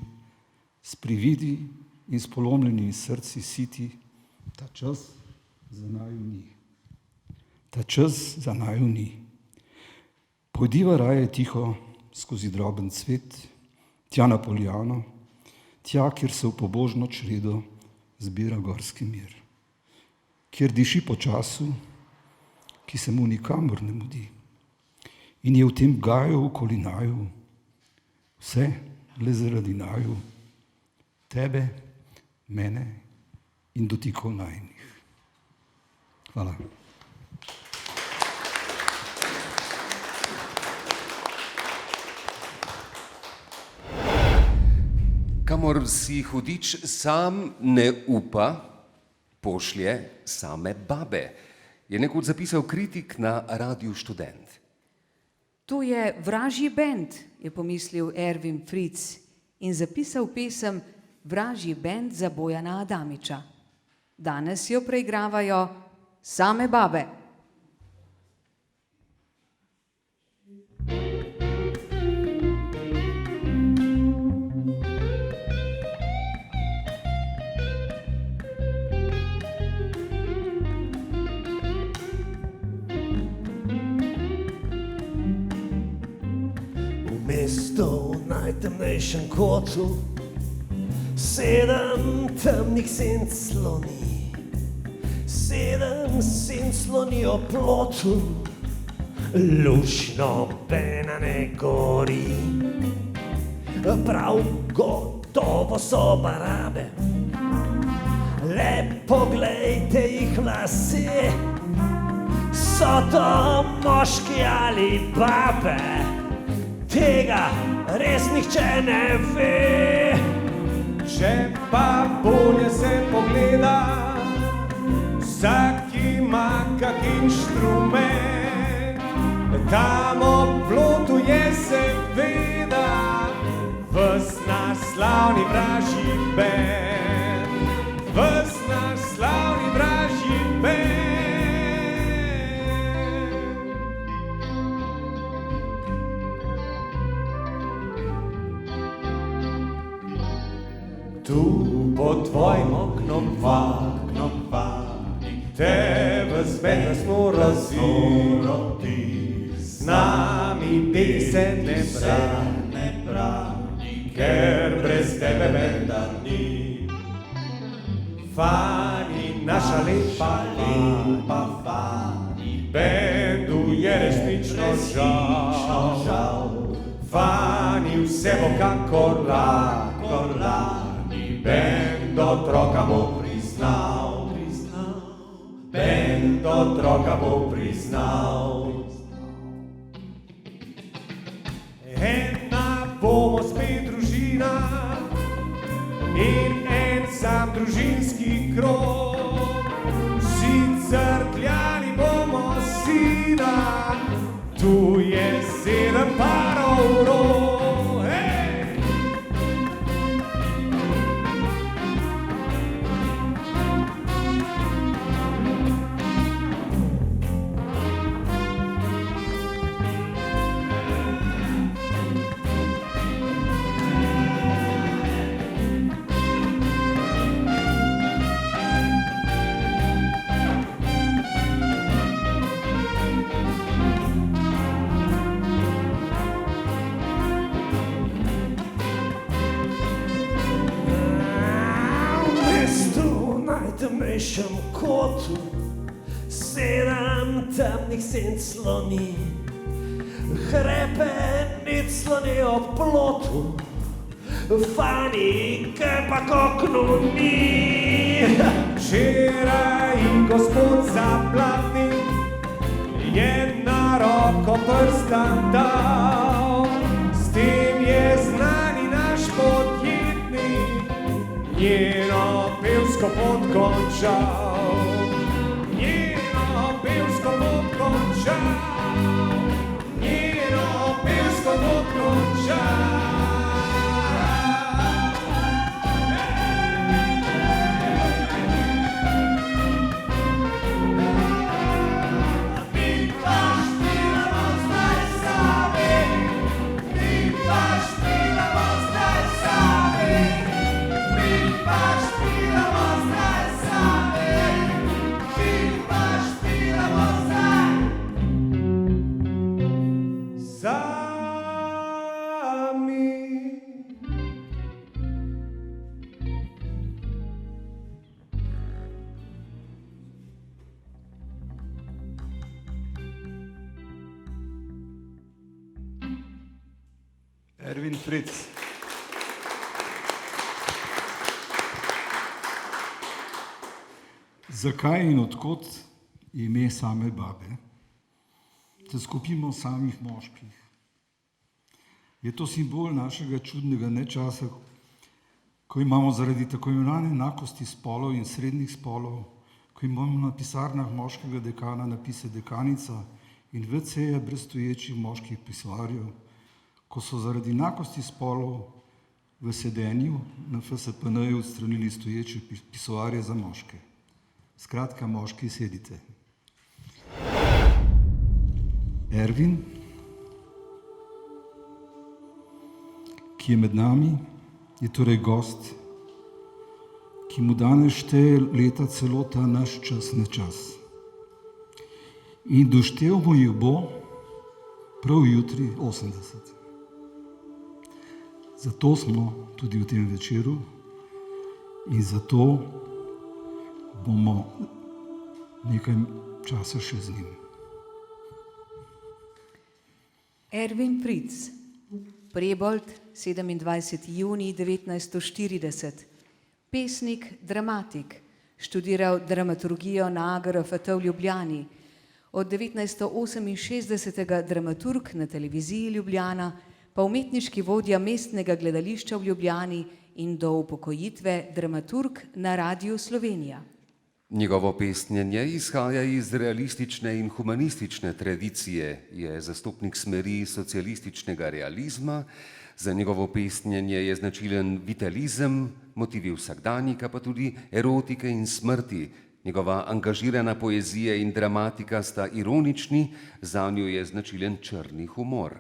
s prividi in s polomljenimi srci siti, ta čas za naju ni. Ta čas za naju ni. Pojdiva raje tiho skozi droben cvet, tja na poljano, tja, kjer se v pobožno čredo zbira gorski mir, kjer diši po času, ki se mu nikamor ne mudi in je v tem gaju okoli naju, vse le zaradi naju, tebe, mene in dotikov najinih. Hvala. Kamor si hudič sam ne upa, pošlje same babe, je nekoč zapisal kritik na Radiu Študent. To je vražji bend, je pomislil Ervin Fritz in zapisal pesem Vražji bend za Bojana Adamiča. Danes jo preigravajo same babe. Mesto v najtemnejšem kotu, 7 temnih senc sloni, 7 senc sloni o plotu, luč nobena ne gori. Prav gotovo so barabe, le poglejte jih lase, so to moški ali babe. Tega res nihče ne ve. Če pa bolje se pogleda, vsak ima kak inštrument, tam ob plotu je seveda ves naš slavni vražji bend, ves naš slavni vražji bend. Tu pod tvojim oknom vadi, tebe zbeda smo razvirati, z nami peti se ne pravi, ker brez tebe benda ni. Fani, naša lepa Fani, bendu je resnično žal, Fani vse bo kakor lani, bend otroka bo priznal, bend otroka bo priznal. Ena bomo spet družina in en sam družinski krog, vsi crkljali bomo sina, tu je 7 parov rok. Temnejšem kotu, 7 temnih senc sloni, hrepenic sloni ob plotu, fanike pa k oknu ni. Včeraj gospod Zaplatni je na roko prstan dal, s tem je znani naš podjetnik njeno pevsko pot končal. Njeno pevsko pot končal. Njeno pevsko pot končal. Ervin Fritz. Zakaj in odkot ime same babe? Te skupimo samih moških. Je to simbol našega čudnega nečasa, ko imamo zaradi tako imenovane enakosti spolov in srednjih spolov, ko imamo na pisarnah moškega dekana napise dekanica in WC-je brez stoječih moških pisoarjev, ko so zaradi enakosti spolov v sedenju na FSPN-ju odstranili stoječe pisoarje za moške. Skratka, moški, sedite. Ervin, ki je med nami, je torej gost, ki mu danes šteje leta celo ta naš čas na čas. In doštel mu jih bo prav jutri 80. Zato smo tudi v tem večeru in zato bomo nekaj časa še z njim. Ervin Fritz, Prebold, 27. junij 1940, pesnik, dramatik, študiral dramaturgijo na AGRFT v Ljubljani, od 1968. dramaturg na televiziji Ljubljana, pa umetniški vodja mestnega gledališča v Ljubljani in do upokojitve dramaturg na Radiu Slovenija. Njegovo pesnjenje izhaja iz realistične in humanistične tradicije, je zastopnik smeri socialističnega realizma, za njegovo pesnjenje je značilen vitalizem, motivi vsakdanjika, pa tudi erotike in smrti. Njegova angažirana poezija in dramatika sta ironični, zanjo je značilen črni humor.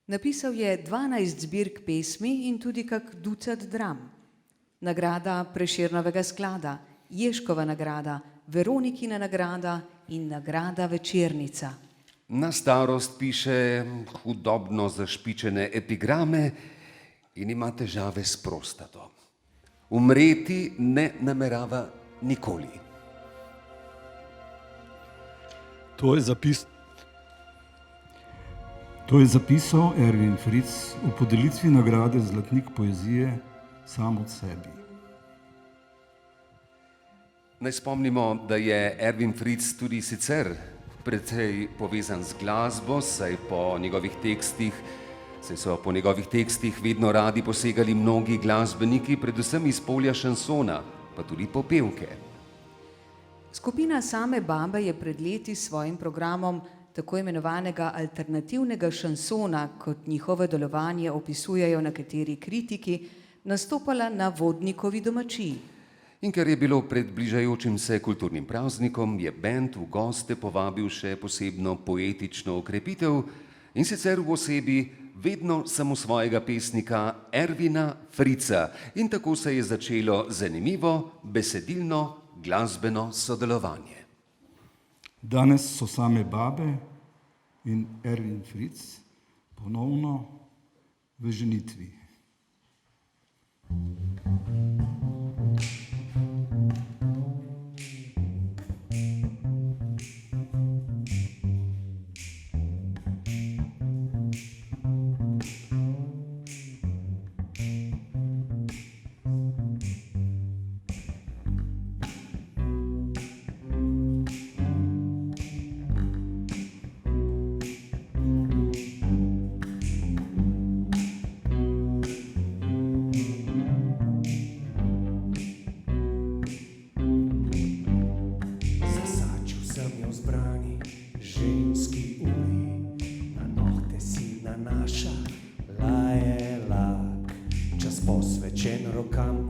Napisal je 12 zbirk pesmi in tudi kak ducat dram. Nagrada Prešernovega sklada, Ježkova nagrada, Veronikina nagrada in nagrada Večernica. Na starost piše hudobno zašpičene epigrame in ima težave s prostato. Umreti ne namerava nikoli. To je zapisal Ervin Fritz v podelitvi nagrade Zlatnik poezije Sam od sebi. Naj spomnimo, da je Ervin Fritz tudi sicer precej povezan z glasbo, saj so po njegovih tekstih vedno radi posegali mnogi glasbeniki, predvsem iz polja šansona, pa tudi popevke. Skupina Same babe je pred leti s svojim programom tako imenovanega alternativnega šansona, kot njihovo delovanje opisujejo nekateri kritiki, nastopala na Vodnikovi domačiji. In ker je bilo pred bližajočim se kulturnim praznikom, je bend v goste povabil še posebno poetično okrepitev, in sicer v osebi vedno samo svojega pesnika Ervina Fritza. In tako se je začelo zanimivo besedilno glasbeno sodelovanje. Danes so Same babe in Ervin Fritz ponovno v ženitvi.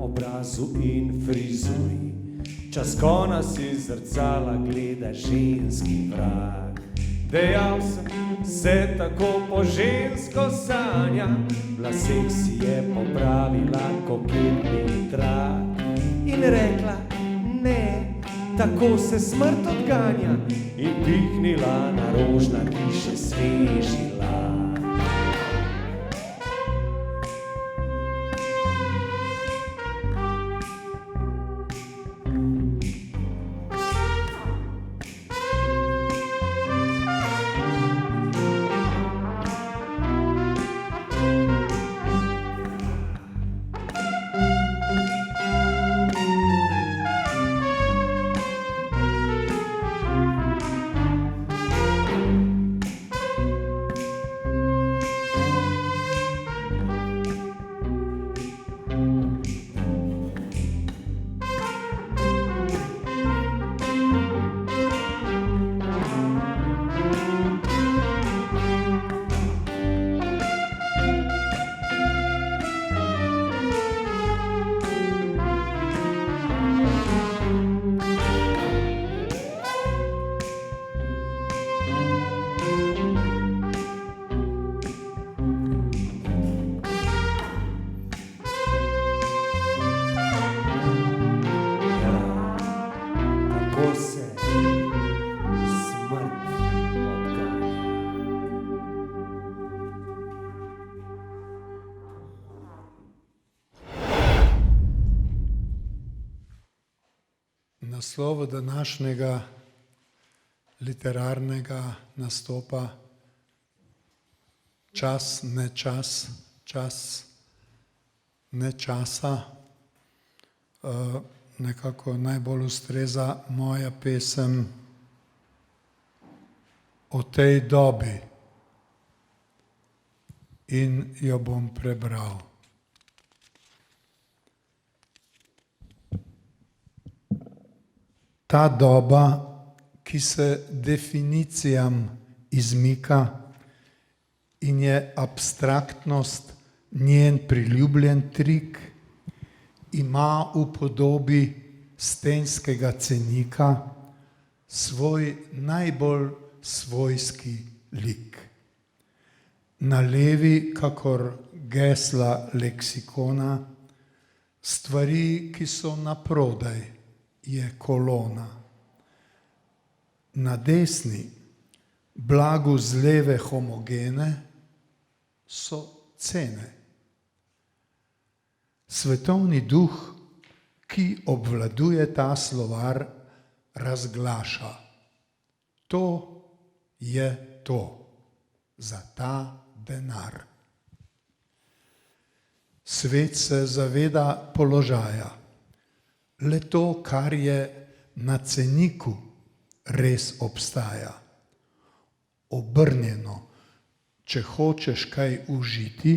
obrazu in frizuri. Čas kona si zrcala gleda ženski vrag. Dejal sem se tako po žensko sanja, v laseh si je popravila koketni trak. In rekla, ne, tako se smrt odganja, in pihnila na rožna, ki še svežila. Naslov današnjega literarnega nastopa Čas, ne čas, čas, ne časa, nekako najbolj ustreza moja pesem o tej dobi in jo bom prebral. Ta doba, ki se definicijam izmika in je abstraktnost njen priljubljen trik, ima v podobi stenskega cenika svoj najbolj svojski lik. Na levi, kakor gesla leksikona, stvari, ki so naprodaj, je kolona. Na desni, blagu z leve homogene, so cene. Svetovni duh, ki obvladuje ta slovar, razglaša: to je to, za ta denar. Svet se zaveda položaja. Le to, kar je na ceniku, res obstaja. Obrnjeno, če hočeš kaj užiti,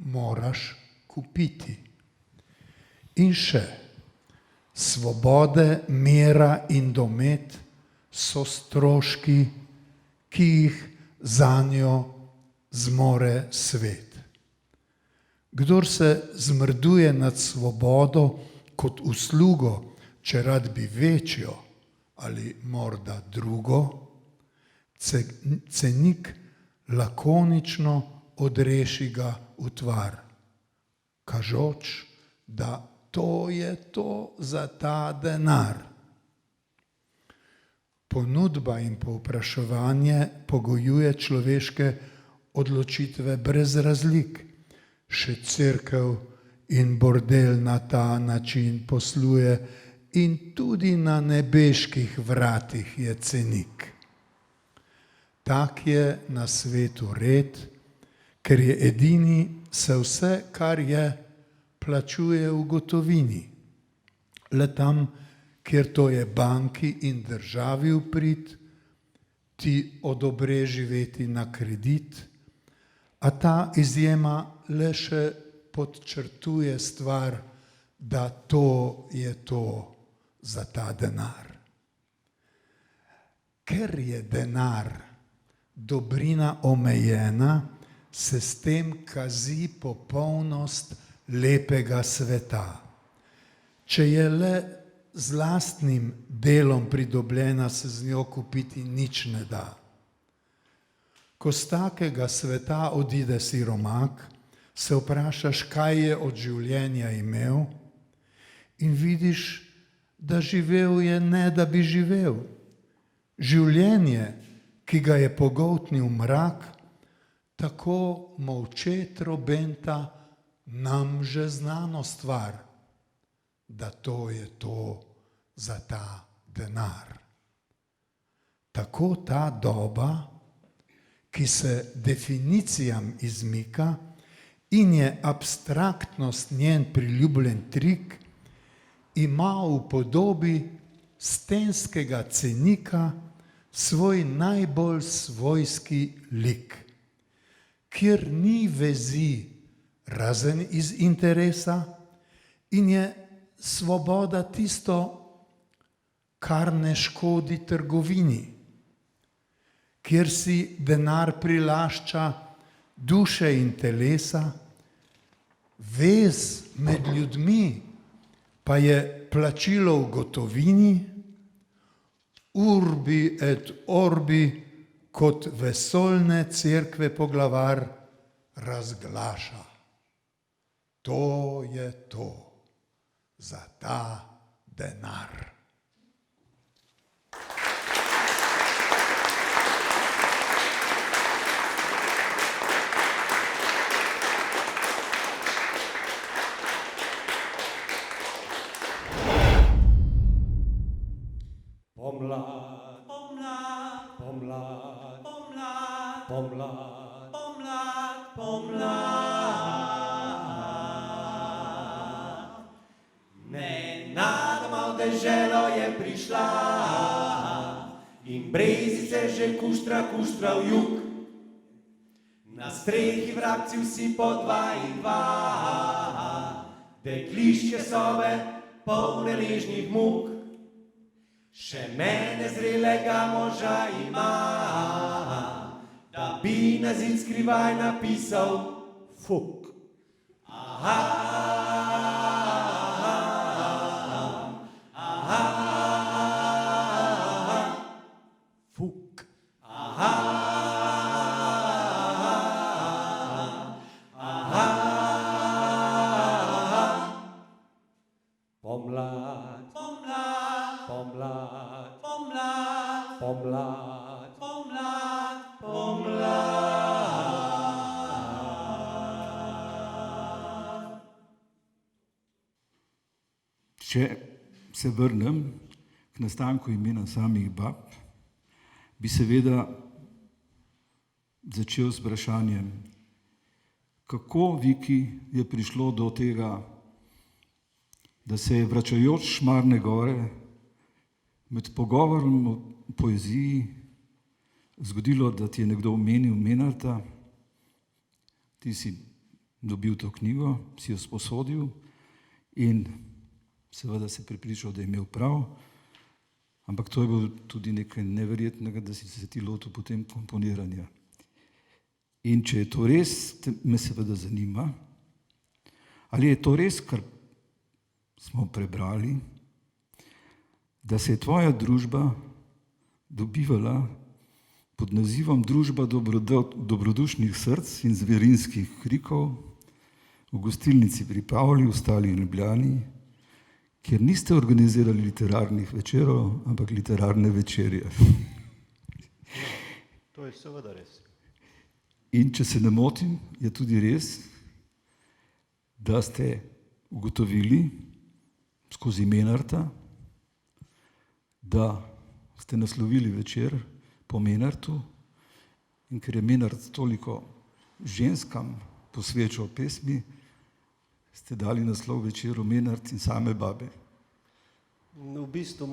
moraš kupiti. In še, svobode, mera in domet so stroški, ki jih zanjo zmore svet. Kdor se zmrduje nad svobodo kot uslugo, če rad bi večjo ali morda drugo, cenik lakonično odreši ga v tvar, kažoč, da to je to za ta denar. Ponudba in povpraševanje pogojuje človeške odločitve brez razlik. Še cerkev in bordel na ta način posluje in tudi na nebeških vratih je cenik. Tak je na svetu red, ker je edini, se vse, kar je, plačuje v gotovini. Le tam, kjer to je banki in državi v prid, ti odobre živeti na kredit, a ta izjema le še podčrtuje stvar, da to je to za ta denar. Ker je denar dobrina omejena, se s tem kazi popolnost lepega sveta. Če je le z lastnim delom pridobljena, se z njo kupiti nič ne da. Ko z takega sveta odide siromak, se vprašaš, kaj je od življenja imel, in vidiš, da živel je ne, da bi živel. Življenje, ki ga je pogoltnil mrak, tako molče trobenta nam že znano stvar, da to je to za ta denar. Tako ta doba, ki se definicijam izmika in je abstraktnost njen priljubljen trik, ima v podobi stenskega cenika svoj najbolj svojski lik, kjer ni vezi razen iz interesa in je svoboda tisto, kar ne škodi trgovini, kjer si denar prilašča duše in telesa, vez med ljudmi pa je plačilo v gotovini, urbi et orbi, kot vesoljne cerkve poglavar razglaša. To je to za ta denar. Pomlad, pomlad, pomlad, pomlad, pomlad, pomlad, pomlad. Nenadoma v deželo je prišla in brezice že kuštra v jug. Na strehi vrabci vsi po dva in dva, deklišče sobe polne nežnih muk. Še mene zrelega moža ima, da bi na zid skrivaj napisal fuk. Aha, aha, aha, fuk. Aha, aha, aha, pomlad. Pomlad, pomlad, pomlad, pomlad, pomlad. Če se vrnem k nastanku imena samih bab, bi seveda začel s vprašanjem, kako Viki je prišlo do tega, da se je vračajoč Šmarne gore med pogovorom o poeziji zgodilo, da ti je nekdo omenil Menarta, ti si dobil to knjigo, si jo sposodil in seveda se prepričal, da je imel prav, ampak to je bilo tudi nekaj neverjetnega, da si se ti lotil potem komponiranja. In če je to res, me seveda zanima, ali je to res, kar smo prebrali, da se je tvoja družba dobivala pod nazivom Družba dobrodušnih src in zverinskih krikov v gostilnici pri Pavli, v Stali in Ljubljani, kjer niste organizirali literarnih večerov, ampak literarne večerje. To je seveda res. In če se ne motim, je tudi res, da ste ugotovili skozi Menarta, da ste naslovili večer po Menartu, in ker je Menart toliko ženskam posvečal pesmi, ste dali naslov večeru Menart in same babe. V bistvu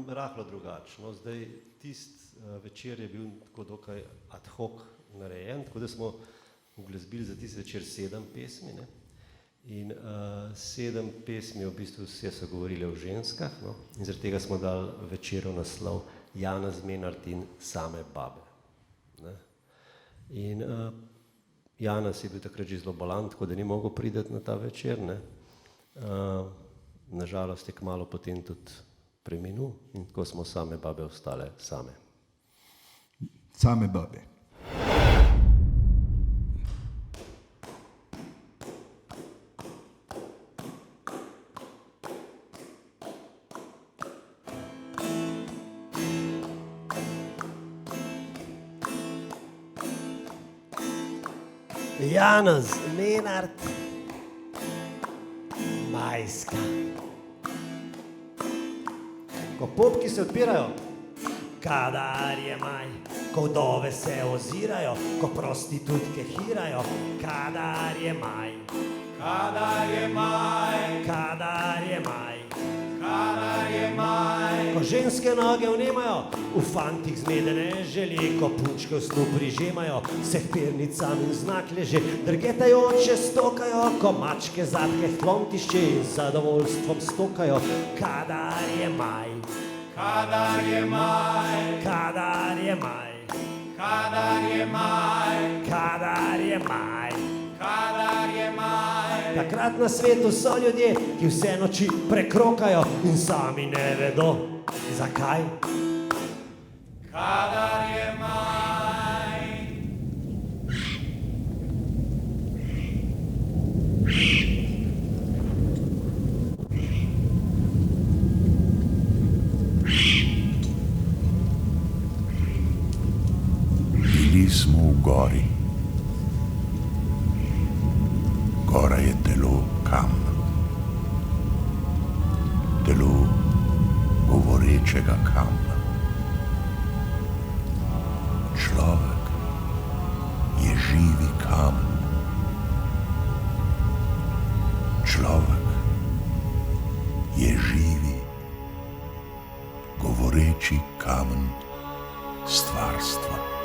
rahlo drugačno. Zdaj, tisti večer je bil tako dokaj ad hoc narejen, tako da smo uglazbili za tisti večer 7 pesmi, ne? In 7 pesmi v bistvu vse so govorile o ženskah, no? In zaradi tega smo dali večerov naslov Janez Menart in same babe. Ne? In Janez je bil takrat že zelo bolan, tako da ni mogel priti na ta večer, ne? nažalost je kmalu potem tudi preminil in tako smo same babe ostale same. Same babe. Janez, Lenart, Majska. Ko popki se odpirajo, kadar je maj, ko vdove se ozirajo, ko prostitutke hirajo, kadar je maj, kadar je maj, kadar je maj, kadar je maj. Ko ženske noge vnemajo, v fantih zmedene želi, ko punčke v snu prižemajo, se k pernicam in znak leže, drgetajoče stokajo, ko mačke zadke h tlom tišče in zadovoljstvom stokajo, kadar je maj, kadar je maj, kadar je maj, kadar je maj, kadar je maj, kadar je maj. Takrat na svetu so ljudje, ki vse noči prekrokajo in sami ne vedo, zakaj. Kadar je maj. Bili smo v gori. Gora je telo kamna. Telo govorečega kamna. Človek je živi kamen. Človek je živi, govoreči kamen stvarstva.